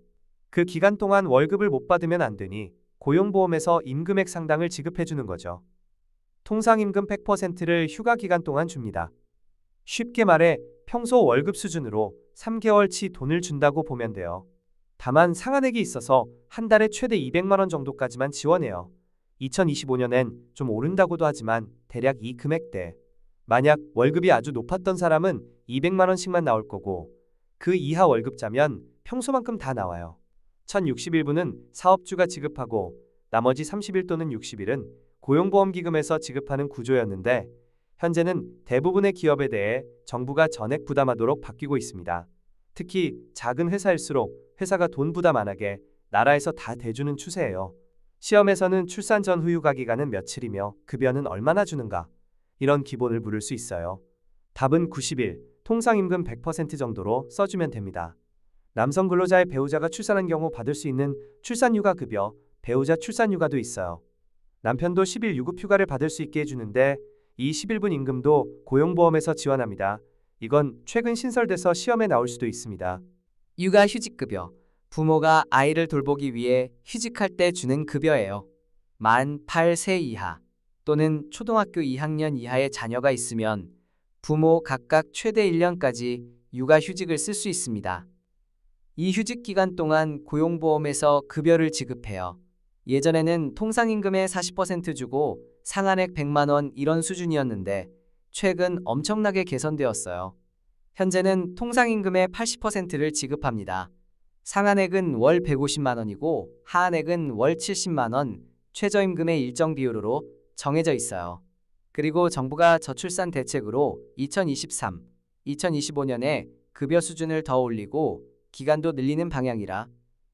그 기간 동안 월급을 못 받으면 안 되니 고용보험에서 임금액 상당을 지급해 주는 거죠. 통상임금 100%를 휴가 기간 동안 줍니다. 쉽게 말해 평소 월급 수준으로 3개월치 돈을 준다고 보면 돼요. 다만 상한액이 있어서 한 달에 최대 200만 원 정도까지만 지원해요. 2025년엔 좀 오른다고도 하지만 대략 이 금액대. 만약 월급이 아주 높았던 사람은 200만 원씩만 나올 거고 그 이하 월급자면 평소만큼 다 나와요. 1060일분은 사업주가 지급하고 나머지 30일 또는 60일은 고용보험기금에서 지급하는 구조였는데 현재는 대부분의 기업에 대해 정부가 전액 부담하도록 바뀌고 있습니다. 특히 작은 회사일수록 회사가 돈 부담 안 하게 나라에서 다 대주는 추세예요. 시험에서는 출산 전 후유가 기간은 며칠이며 급여는 얼마나 주는가? 이런 기본을 물을 수 있어요. 답은 90일, 통상임금 100% 정도로 써주면 됩니다. 남성 근로자의 배우자가 출산한 경우 받을 수 있는 출산휴가급여, 배우자 출산휴가도 있어요. 남편도 10일 유급휴가를 받을 수 있게 해주는데 이 10일분 임금도 고용보험에서 지원합니다. 이건 최근 신설돼서 시험에 나올 수도 있습니다. 육아휴직급여. 부모가 아이를 돌보기 위해 휴직할 때 주는 급여예요. 만 8세 이하 또는 초등학교 2학년 이하의 자녀가 있으면 부모 각각 최대 1년까지 육아휴직을 쓸 수 있습니다. 이 휴직 기간 동안 고용보험에서 급여를 지급해요. 예전에는 통상임금의 40% 주고 상한액 100만 원 이런 수준이었는데 최근 엄청나게 개선되었어요. 현재는 통상임금의 80%를 지급합니다. 상한액은 월 150만 원이고 하한액은 월 70만 원, 최저임금의 일정 비율로 정해져 있어요. 그리고 정부가 저출산 대책으로 2023, 2025년에 급여 수준을 더 올리고 기간도 늘리는 방향이라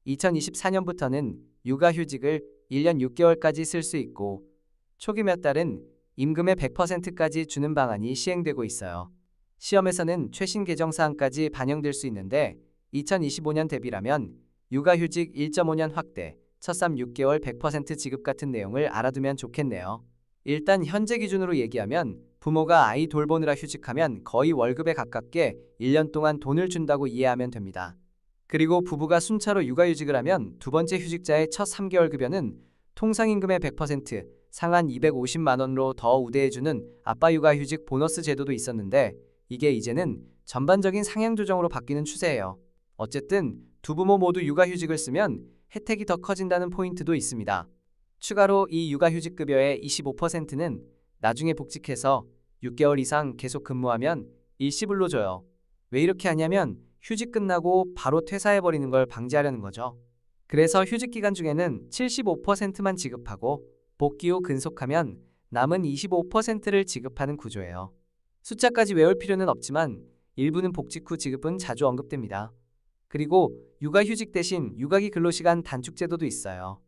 2024년부터는 육아휴직을 1년 6개월까지 쓸 수 있고 초기 몇 달은 임금의 100%까지 주는 방안이 시행되고 있어요. 시험에서는 최신 개정 사항까지 반영될 수 있는데 2025년 대비라면 육아휴직 1.5년 확대, 첫삼 6개월 100% 지급 같은 내용을 알아두면 좋겠네요. 일단 현재 기준으로 얘기하면 부모가 아이 돌보느라 휴직하면 거의 월급에 가깝게 1년 동안 돈을 준다고 이해하면 됩니다. 그리고 부부가 순차로 육아휴직을 하면 두 번째 휴직자의 첫 3개월 급여는 통상임금의 100%, 상한 250만 원으로 더 우대해주는 아빠 육아휴직 보너스 제도도 있었는데 이게 이제는 전반적인 상향 조정으로 바뀌는 추세예요. 어쨌든 두 부모 모두 육아휴직을 쓰면 혜택이 더 커진다는 포인트도 있습니다. 추가로 이 육아휴직급여의 25%는 나중에 복직해서 6개월 이상 계속 근무하면 일시불로 줘요. 왜 이렇게 하냐면 휴직 끝나고 바로 퇴사해버리는 걸 방지하려는 거죠. 그래서 휴직 기간 중에는 75%만 지급하고 복귀 후 근속하면 남은 25%를 지급하는 구조예요. 숫자까지 외울 필요는 없지만 일부는 복직 후 지급은 자주 언급됩니다. 그리고 육아휴직 대신 육아기 근로시간 단축 제도도 있어요.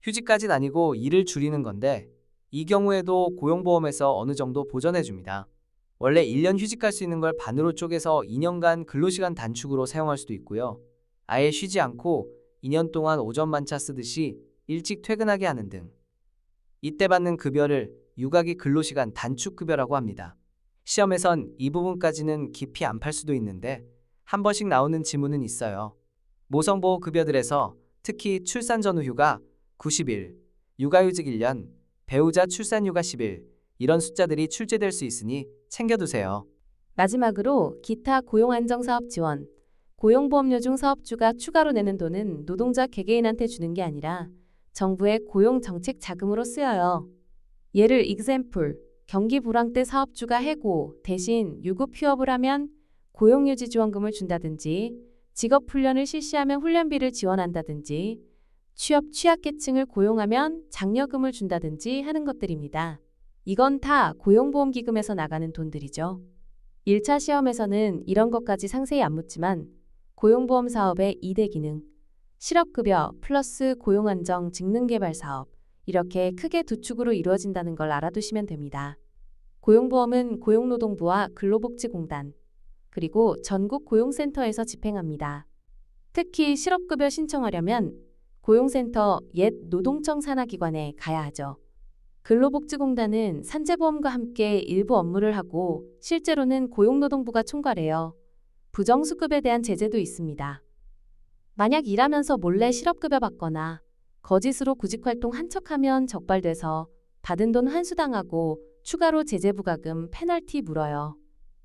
휴직까진 아니고 일을 줄이는 건데 이 경우에도 고용보험에서 어느 정도 보전해줍니다. 원래 1년 휴직할 수 있는 걸 반으로 쪼개서 2년간 근로시간 단축으로 사용할 수도 있고요. 아예 쉬지 않고 2년 동안 오전 만차 쓰듯이 일찍 퇴근하게 하는 등. 이때 받는 급여를 육아기 근로시간 단축급여라고 합니다. 시험에선 이 부분까지는 깊이 안 팔 수도 있는데 한 번씩 나오는 지문은 있어요. 모성보호급여들에서 특히 출산 전후 휴가 90일, 육아휴직 1년, 배우자 출산휴가 10일 이런 숫자들이 출제될 수 있으니 챙겨두세요. 마지막으로 기타 고용안정사업 지원. 고용보험료 중 사업주가 추가로 내는 돈은 노동자 개개인한테 주는 게 아니라 정부의 고용정책 자금으로 쓰여요. 예를 example, 경기 불황 때 사업주가 해고 대신 유급 휴업을 하면 고용유지지원금을 준다든지 직업훈련을 실시하면 훈련비를 지원한다든지 취약계층을 고용하면 장려금을 준다든지 하는 것들입니다. 이건 다 고용보험기금에서 나가는 돈들이죠. 1차 시험에서는 이런 것까지 상세히 안 묻지만 고용보험 사업의 2대 기능, 실업급여 플러스 고용안정 직능개발 사업 이렇게 크게 두 축으로 이루어진다는 걸 알아두시면 됩니다. 고용보험은 고용노동부와 근로복지공단 그리고 전국 고용센터에서 집행합니다. 특히 실업급여 신청하려면 고용센터 옛 노동청 산하기관에 가야 하죠. 근로복지공단은 산재보험과 함께 일부 업무를 하고 실제로는 고용노동부가 총괄해요. 부정수급에 대한 제재도 있습니다. 만약 일하면서 몰래 실업급여 받거나 거짓으로 구직활동 한 척하면 적발돼서 받은 돈 환수당하고 추가로 제재부과금, 페널티 물어요.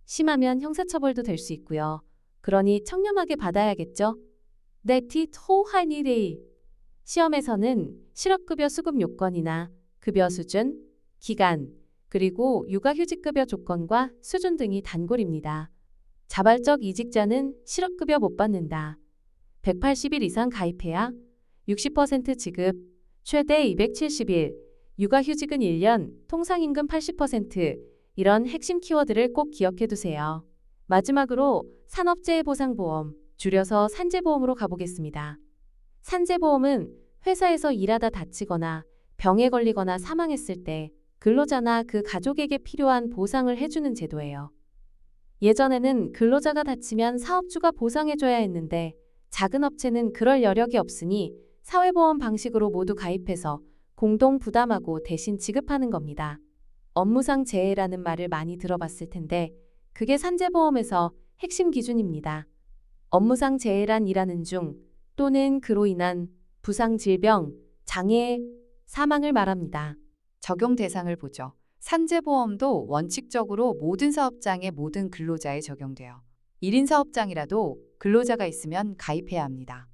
심하면 형사처벌도 될 수 있고요. 그러니 청렴하게 받아야겠죠? 네티 토하니레이. 시험에서는 실업급여 수급 요건이나 급여 수준, 기간, 그리고 육아휴직급여 조건과 수준 등이 단골입니다. 자발적 이직자는 실업급여 못 받는다. 180일 이상 가입해야 60% 지급, 최대 270일, 육아휴직은 1년, 통상임금 80%, 이런 핵심 키워드를 꼭 기억해 두세요. 마지막으로 산업재해보상보험, 줄여서 산재보험으로 가보겠습니다. 산재보험은 회사에서 일하다 다치거나 병에 걸리거나 사망했을 때 근로자나 그 가족에게 필요한 보상을 해주는 제도예요. 예전에는 근로자가 다치면 사업주가 보상해줘야 했는데 작은 업체는 그럴 여력이 없으니 사회보험 방식으로 모두 가입해서 공동 부담하고 대신 지급하는 겁니다. 업무상 재해라는 말을 많이 들어봤을 텐데 그게 산재보험에서 핵심 기준입니다. 업무상 재해란 일하는 중 또는 그로 인한 부상, 질병, 장애, 사망을 말합니다. 적용 대상을 보죠. 산재보험도 원칙적으로 모든 사업장의 모든 근로자에 적용돼요. 1인 사업장이라도 근로자가 있으면 가입해야 합니다.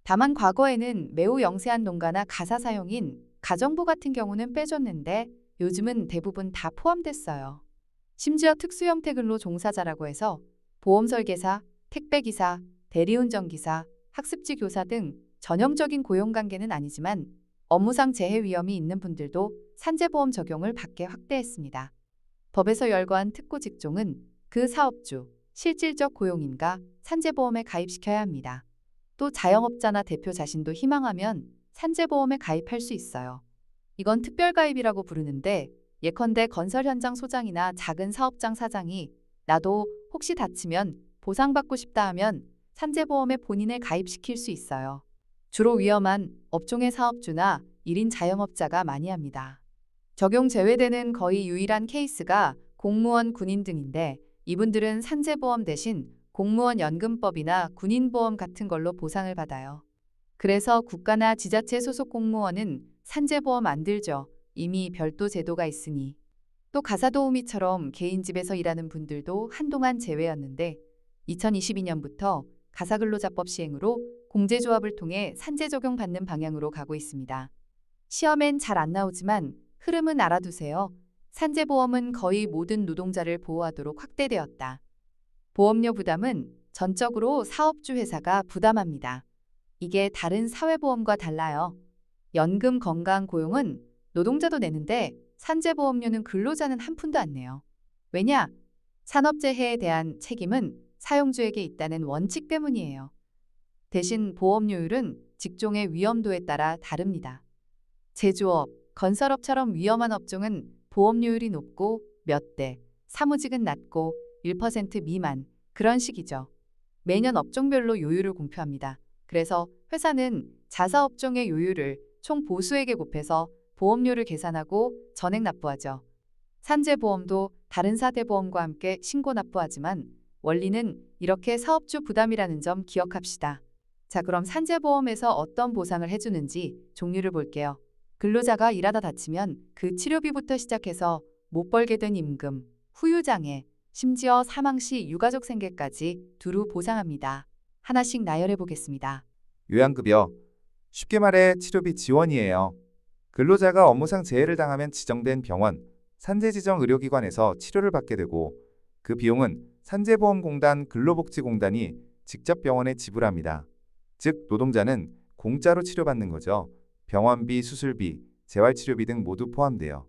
다만 과거에는 매우 영세한 농가나 가사 사용인 가정부 같은 경우는 빼줬는데 요즘은 대부분 다 포함됐어요. 심지어 특수형태 근로 종사자라고 해서 보험 설계사, 택배기사, 대리운전기사, 학습지 교사 등 전형적인 고용관계는 아니지만 업무상 재해 위험이 있는 분들도 산재보험 적용을 받게 확대했습니다. 법에서 열거한 특고 직종은 그 사업주, 실질적 고용인과 산재보험에 가입시켜야 합니다. 또 자영업자나 대표 자신도 희망하면 산재보험에 가입할 수 있어요. 이건 특별가입이라고 부르는데 예컨대 건설 현장 소장이나 작은 사업장 사장이 나도 혹시 다치면 보상받고 싶다 하면 산재보험에 본인을 가입시킬 수 있어요. 주로 위험한 업종의 사업주나 1인 자영업자가 많이 합니다. 적용 제외되는 거의 유일한 케이스가 공무원, 군인 등인데 이분들은 산재보험 대신 공무원 연금법이나 군인보험 같은 걸로 보상을 받아요. 그래서 국가나 지자체 소속 공무원은 산재보험 안 들죠. 이미 별도 제도가 있으니. 또 가사도우미처럼 개인 집에서 일하는 분들도 한동안 제외였는데 2022년부터 가사근로자법 시행으로 공제조합을 통해 산재 적용받는 방향으로 가고 있습니다. 시험엔 잘 안 나오지만 흐름은 알아두세요. 산재보험은 거의 모든 노동자를 보호하도록 확대되었다. 보험료 부담은 전적으로 사업주 회사가 부담합니다. 이게 다른 사회보험과 달라요. 연금, 건강, 고용은 노동자도 내는데 산재보험료는 근로자는 한 푼도 안 내요. 왜냐? 산업재해에 대한 책임은 사용주에게 있다는 원칙 때문이에요. 대신 보험료율은 직종의 위험도에 따라 다릅니다. 제조업, 건설업처럼 위험한 업종은 보험료율이 높고 몇 대, 사무직은 낮고 1% 미만, 그런 식이죠. 매년 업종별로 요율을 공표합니다. 그래서 회사는 자사업종의 요율을 총 보수액에 곱해서 보험료를 계산하고 전액 납부하죠. 산재보험도 다른 사대보험과 함께 신고 납부하지만 원리는 이렇게 사업주 부담이라는 점 기억합시다. 자, 그럼 산재보험에서 어떤 보상을 해주는지 종류를 볼게요. 근로자가 일하다 다치면 그 치료비부터 시작해서 못 벌게 된 임금, 후유장애, 심지어 사망 시 유가족 생계까지 두루 보상합니다. 하나씩 나열해 보겠습니다. 요양급여. 쉽게 말해 치료비 지원이에요. 근로자가 업무상 재해를 당하면 지정된 병원, 산재지정의료기관에서 치료를 받게 되고 그 비용은 산재보험공단, 근로복지공단이 직접 병원에 지불합니다. 즉 노동자는 공짜로 치료받는 거죠. 병원비, 수술비, 재활치료비 등 모두 포함돼요.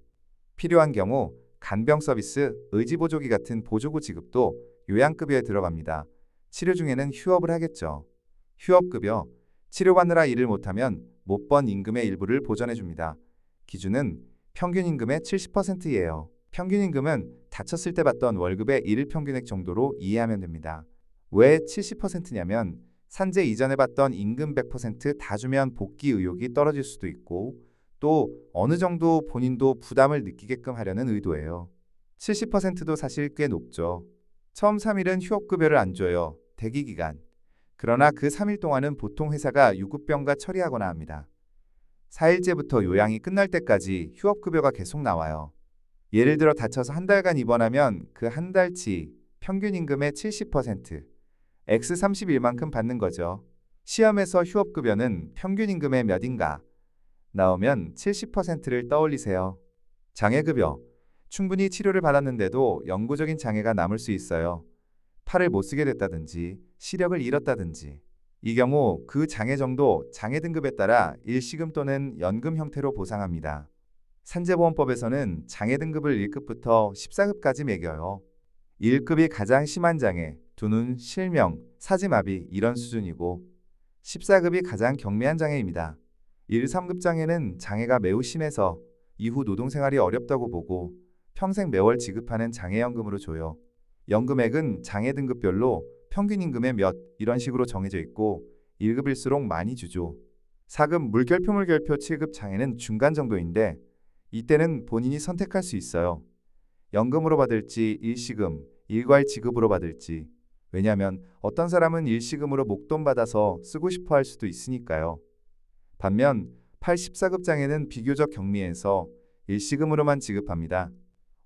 필요한 경우 간병 서비스, 의지보조기 같은 보조구 지급도 요양급여에 들어갑니다. 치료 중에는 휴업을 하겠죠. 휴업급여. 치료받느라 일을 못하면 못 번 임금의 일부를 보전해줍니다. 기준은 평균 임금의 70%예요. 평균 임금은 다쳤을 때 받던 월급의 일평균액 정도로 이해하면 됩니다. 왜 70%냐면 산재 이전에 받던 임금 100% 다 주면 복귀 의욕이 떨어질 수도 있고 또 어느 정도 본인도 부담을 느끼게끔 하려는 의도예요. 70%도 사실 꽤 높죠. 처음 3일은 휴업급여를 안 줘요. 대기기간. 그러나 그 3일 동안은 보통 회사가 유급병가 처리하거나 합니다. 4일째부터 요양이 끝날 때까지 휴업급여가 계속 나와요. 예를 들어 다쳐서 한 달간 입원하면 그 한 달치 평균 임금의 70%, X 31만큼 받는 거죠. 시험에서 휴업급여는 평균 임금의 몇인가 나오면 70%를 떠올리세요. 장애급여. 충분히 치료를 받았는데도 영구적인 장애가 남을 수 있어요. 팔을 못 쓰게 됐다든지 시력을 잃었다든지. 이 경우 그 장애 정도 장애 등급에 따라 일시금 또는 연금 형태로 보상합니다. 산재보험법에서는 장애 등급을 1급부터 14급까지 매겨요. 1급이 가장 심한 장애, 두 눈, 실명, 사지마비 이런 수준이고 14급이 가장 경미한 장애입니다. 1, 3급 장애는 장애가 매우 심해서 이후 노동생활이 어렵다고 보고 평생 매월 지급하는 장애연금으로 줘요. 연금액은 장애 등급별로 평균 임금의 몇 이런 식으로 정해져 있고 1급일수록 많이 주죠. 4급 물결표 7급 장애는 중간 정도인데 이때는 본인이 선택할 수 있어요. 연금으로 받을지 일시금, 일괄 지급으로 받을지. 왜냐하면 어떤 사람은 일시금으로 목돈 받아서 쓰고 싶어 할 수도 있으니까요. 반면 8, 14급 장애는 비교적 경미해서 일시금으로만 지급합니다.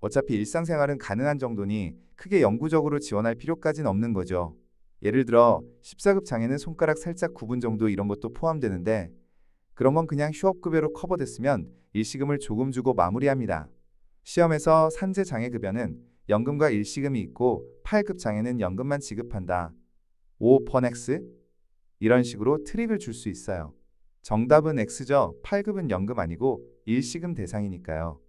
어차피 일상생활은 가능한 정도니 크게 영구적으로 지원할 필요까진 없는 거죠. 예를 들어 14급 장애는 손가락 살짝 구분 정도 이런 것도 포함되는데 그런 건 그냥 휴업급여로 커버됐으면 일시금을 조금 주고 마무리합니다. 시험에서 산재 장애 급여는 연금과 일시금이 있고 8급 장애는 연금만 지급한다. 5번 X? 이런 식으로 트릭을 줄 수 있어요. 정답은 X죠. 8급은 연금 아니고 일시금 대상이니까요.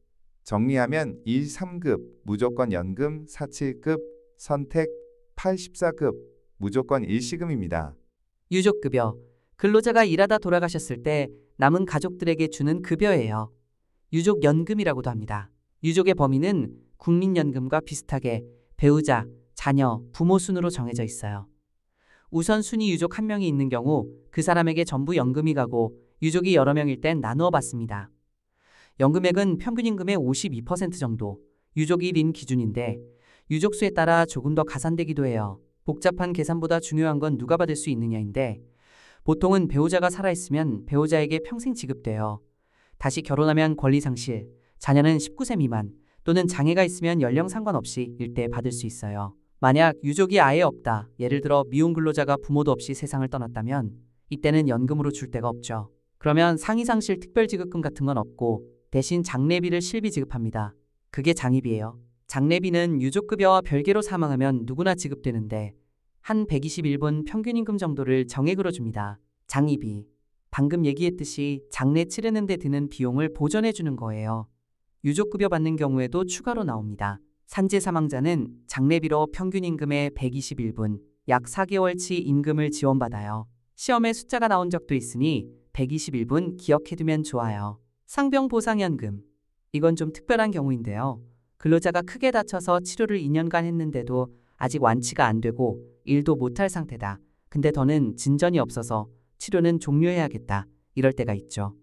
정리하면 1, 3급 무조건 연금, 4, 7급 선택, 8, 14급 무조건 일시금입니다. 유족급여. 근로자가 일하다 돌아가셨을 때 남은 가족들에게 주는 급여예요. 유족연금이라고도 합니다. 유족의 범위는 국민연금과 비슷하게 배우자, 자녀, 부모 순으로 정해져 있어요. 우선순위 유족 한 명이 있는 경우 그 사람에게 전부 연금이 가고 유족이 여러 명일 땐 나누어 받습니다. 연금액은 평균 임금의 52% 정도, 유족 1인 기준인데 유족 수에 따라 조금 더 가산되기도 해요. 복잡한 계산보다 중요한 건 누가 받을 수 있느냐인데 보통은 배우자가 살아있으면 배우자에게 평생 지급돼요. 다시 결혼하면 권리 상실, 자녀는 19세 미만 또는 장애가 있으면 연령 상관없이 일대 받을 수 있어요. 만약 유족이 아예 없다, 예를 들어 미혼 근로자가 부모도 없이 세상을 떠났다면 이때는 연금으로 줄 데가 없죠. 그러면 상이상실 특별지급금 같은 건 없고 대신 장례비를 실비 지급합니다. 그게 장의비예요. 장례비는 유족급여와 별개로 사망하면 누구나 지급되는데 한 121분 평균임금 정도를 정액으로 줍니다. 장의비. 방금 얘기했듯이 장례 치르는 데 드는 비용을 보전해 주는 거예요. 유족급여 받는 경우에도 추가로 나옵니다. 산재 사망자는 장례비로 평균임금의 121분, 약 4개월치 임금을 지원받아요. 시험에 숫자가 나온 적도 있으니 121분 기억해두면 좋아요. 상병보상연금. 이건 좀 특별한 경우인데요. 근로자가 크게 다쳐서 치료를 2년간 했는데도 아직 완치가 안 되고 일도 못할 상태다. 근데 더는 진전이 없어서 치료는 종료해야겠다. 이럴 때가 있죠.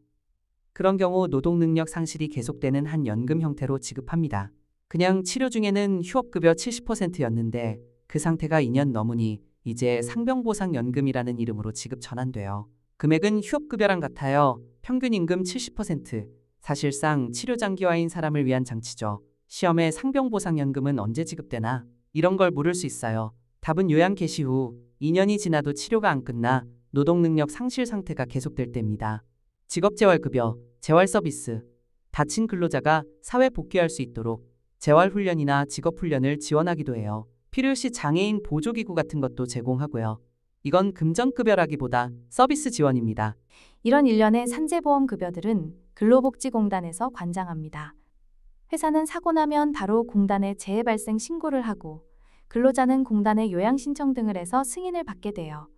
그런 경우 노동능력 상실이 계속되는 한 연금 형태로 지급합니다. 그냥 치료 중에는 휴업급여 70%였는데 그 상태가 2년 넘으니 이제 상병보상연금이라는 이름으로 지급 전환돼요. 금액은 휴업급여랑 같아요. 평균 임금 70%. 사실상 치료 장기화인 사람을 위한 장치죠. 시험에 상병보상연금은 언제 지급되나? 이런 걸 물을 수 있어요. 답은 요양 개시 후 2년이 지나도 치료가 안 끝나 노동능력 상실 상태가 계속될 때입니다. 직업재활급여, 재활서비스. 다친 근로자가 사회 복귀할 수 있도록 재활훈련이나 직업훈련을 지원하기도 해요. 필요시 장애인 보조기구 같은 것도 제공하고요. 이건 금전급여라기보다 서비스 지원입니다. 이런 일련의 산재보험 급여들은 근로복지공단에서 관장합니다. 회사는 사고 나면 바로 공단에 재해 발생 신고를 하고 근로자는 공단에 요양 신청 등을 해서 승인을 받게 돼요.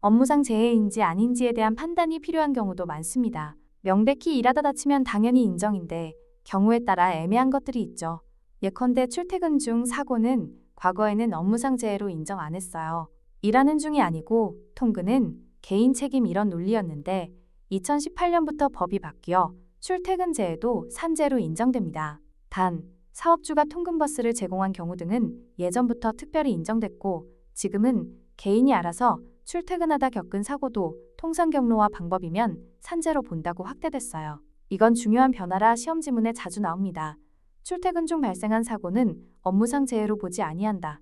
업무상 재해인지 아닌지에 대한 판단이 필요한 경우도 많습니다. 명백히 일하다 다치면 당연히 인정인데 경우에 따라 애매한 것들이 있죠. 예컨대 출퇴근 중 사고는 과거에는 업무상 재해로 인정 안 했어요. 일하는 중이 아니고 통근은 개인 책임 이런 논리였는데 2018년부터 법이 바뀌어 출퇴근 재해도 산재로 인정됩니다. 단, 사업주가 통근버스를 제공한 경우 등은 예전부터 특별히 인정됐고 지금은 개인이 알아서 출퇴근하다 겪은 사고도 통상 경로와 방법이면 산재로 본다고 확대됐어요. 이건 중요한 변화라 시험 지문에 자주 나옵니다. 출퇴근 중 발생한 사고는 업무상 재해로 보지 아니한다.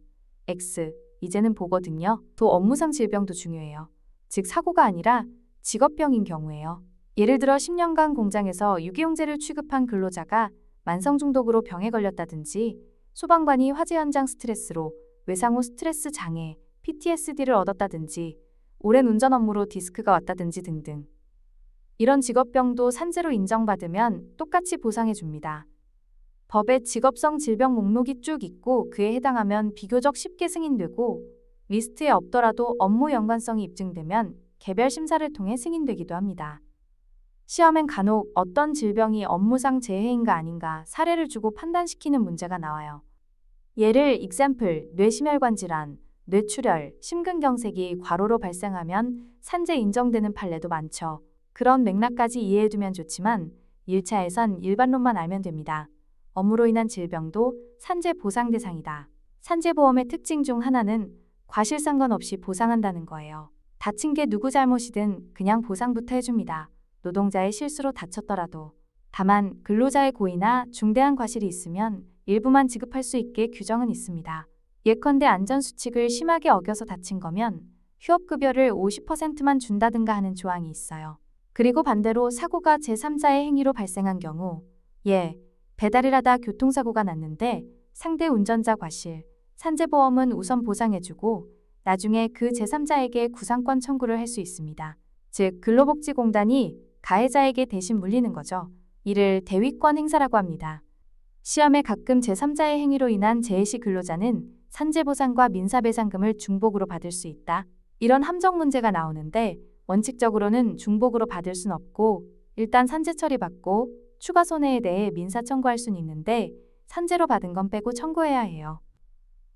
X. 이제는 보거든요. 또 업무상 질병도 중요해요. 즉 사고가 아니라 직업병인 경우에요. 예를 들어 10년간 공장에서 유기용제를 취급한 근로자가 만성 중독으로 병에 걸렸다든지 소방관이 화재 현장 스트레스로 외상 후 스트레스 장애, PTSD를 얻었다든지 오랜 운전 업무로 디스크가 왔다든지 등등. 이런 직업병도 산재로 인정받으면 똑같이 보상해 줍니다. 법에 직업성 질병 목록이 쭉 있고 그에 해당하면 비교적 쉽게 승인되고 리스트에 없더라도 업무 연관성이 입증되면 개별 심사를 통해 승인되기도 합니다. 시험엔 간혹 어떤 질병이 업무상 재해인가 아닌가 사례를 주고 판단시키는 문제가 나와요. 예를 example, 뇌심혈관 질환, 뇌출혈, 심근경색이 과로로 발생하면 산재 인정되는 판례도 많죠. 그런 맥락까지 이해해두면 좋지만 1차에선 일반론만 알면 됩니다. 업무로 인한 질병도 산재 보상 대상이다. 산재보험의 특징 중 하나는 과실상관 없이 보상한다는 거예요. 다친 게 누구 잘못이든 그냥 보상부터 해줍니다. 노동자의 실수로 다쳤더라도. 다만 근로자의 고의나 중대한 과실이 있으면 일부만 지급할 수 있게 규정은 있습니다. 예컨대 안전수칙을 심하게 어겨서 다친 거면 휴업급여를 50%만 준다든가 하는 조항이 있어요. 그리고 반대로 사고가 제3자의 행위로 발생한 경우 배달을 하다 교통사고가 났는데 상대 운전자 과실, 산재보험은 우선 보상해주고 나중에 그 제3자에게 구상권 청구를 할 수 있습니다. 즉 근로복지공단이 가해자에게 대신 물리는 거죠. 이를 대위권 행사라고 합니다. 시험에 가끔 제3자의 행위로 인한 재해시 근로자는 산재보상과 민사배상금을 중복으로 받을 수 있다. 이런 함정 문제가 나오는데 원칙적으로는 중복으로 받을 순 없고 일단 산재 처리받고 추가 손해에 대해 민사 청구할 수는 있는데 산재로 받은 건 빼고 청구해야 해요.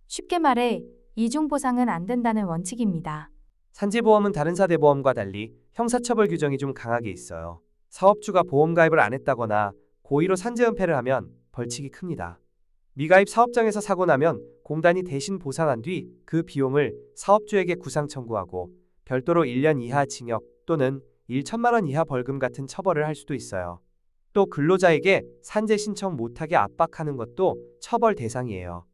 쉽게 말해 이중 보상은 안 된다는 원칙입니다. 산재보험은 다른 사대보험과 달리 형사처벌 규정이 좀 강하게 있어요. 사업주가 보험 가입을 안 했다거나 고의로 산재은폐를 하면 벌칙이 큽니다. 미가입 사업장에서 사고 나면 공단이 대신 보상한 뒤 그 비용을 사업주에게 구상 청구하고 별도로 1년 이하 징역 또는 1천만 원 이하 벌금 같은 처벌을 할 수도 있어요. 또 근로자에게 산재 신청 못하게 압박하는 것도 처벌 대상이에요.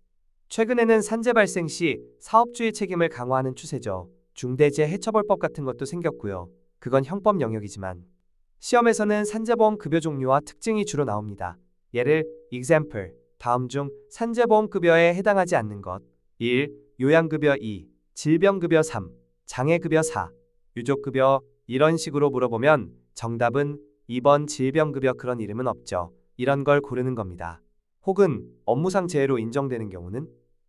최근에는 산재 발생 시 사업주의 책임을 강화하는 추세죠. 중대재해처벌법 같은 것도 생겼고요. 그건 형법 영역이지만 시험에서는 산재보험 급여 종류와 특징이 주로 나옵니다. 예를 example 다음 중 산재보험 급여에 해당하지 않는 것 1. 요양급여 2. 질병급여 3. 장애급여 4. 유족급여 이런 식으로 물어보면 정답은 2번 질병급여 그런 이름은 없죠. 이런 걸 고르는 겁니다. 혹은 업무상 재해로 인정되는 경우는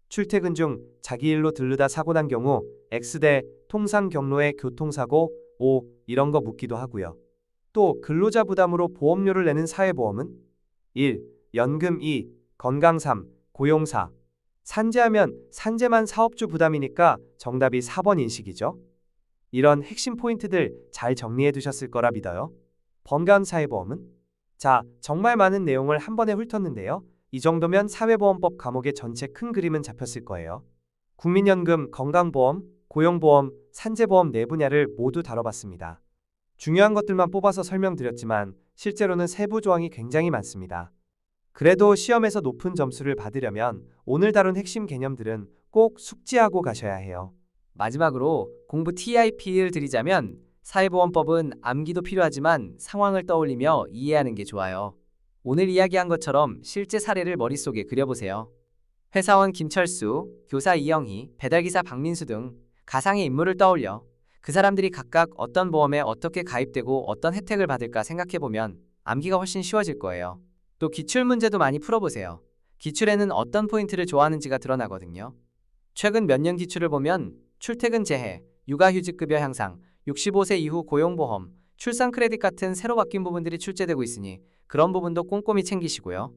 출퇴근 중 자기 일로 들르다 사고 난 경우 X대 통상 경로의 교통사고 5 이런 거 묻기도 하고요. 또 근로자 부담으로 보험료를 내는 사회보험은 1. 연금 2. 건강 3. 고용 4. 산재하면 산재만 사업주 부담이니까 정답이 4번 인식이죠. 이런 핵심 포인트들 잘 정리해 두셨을 거라 믿어요. 번가운 사회보험은? 자, 정말 많은 내용을 한 번에 훑었는데요. 이 정도면 사회보험법 과목의 전체 큰 그림은 잡혔을 거예요. 국민연금, 건강보험, 고용보험, 산재보험 네 분야를 모두 다뤄봤습니다. 중요한 것들만 뽑아서 설명드렸지만 실제로는 세부 조항이 굉장히 많습니다. 그래도 시험에서 높은 점수를 받으려면 오늘 다룬 핵심 개념들은 꼭 숙지하고 가셔야 해요. 마지막으로 공부 TIP를 드리자면 사회보험법은 암기도 필요하지만 상황을 떠올리며 이해하는 게 좋아요. 오늘 이야기한 것처럼 실제 사례를 머릿속에 그려보세요. 회사원 김철수, 교사 이영희, 배달기사 박민수 등 가상의 인물을 떠올려 그 사람들이 각각 어떤 보험에 어떻게 가입되고 어떤 혜택을 받을까 생각해보면 암기가 훨씬 쉬워질 거예요. 또 기출문제도 많이 풀어보세요. 기출에는 어떤 포인트를 좋아하는지가 드러나거든요. 최근 몇 년 기출을 보면 출퇴근 재해, 육아휴직급여 향상, 65세 이후 고용보험, 출산 크레딧 같은 새로 바뀐 부분들이 출제되고 있으니 그런 부분도 꼼꼼히 챙기시고요.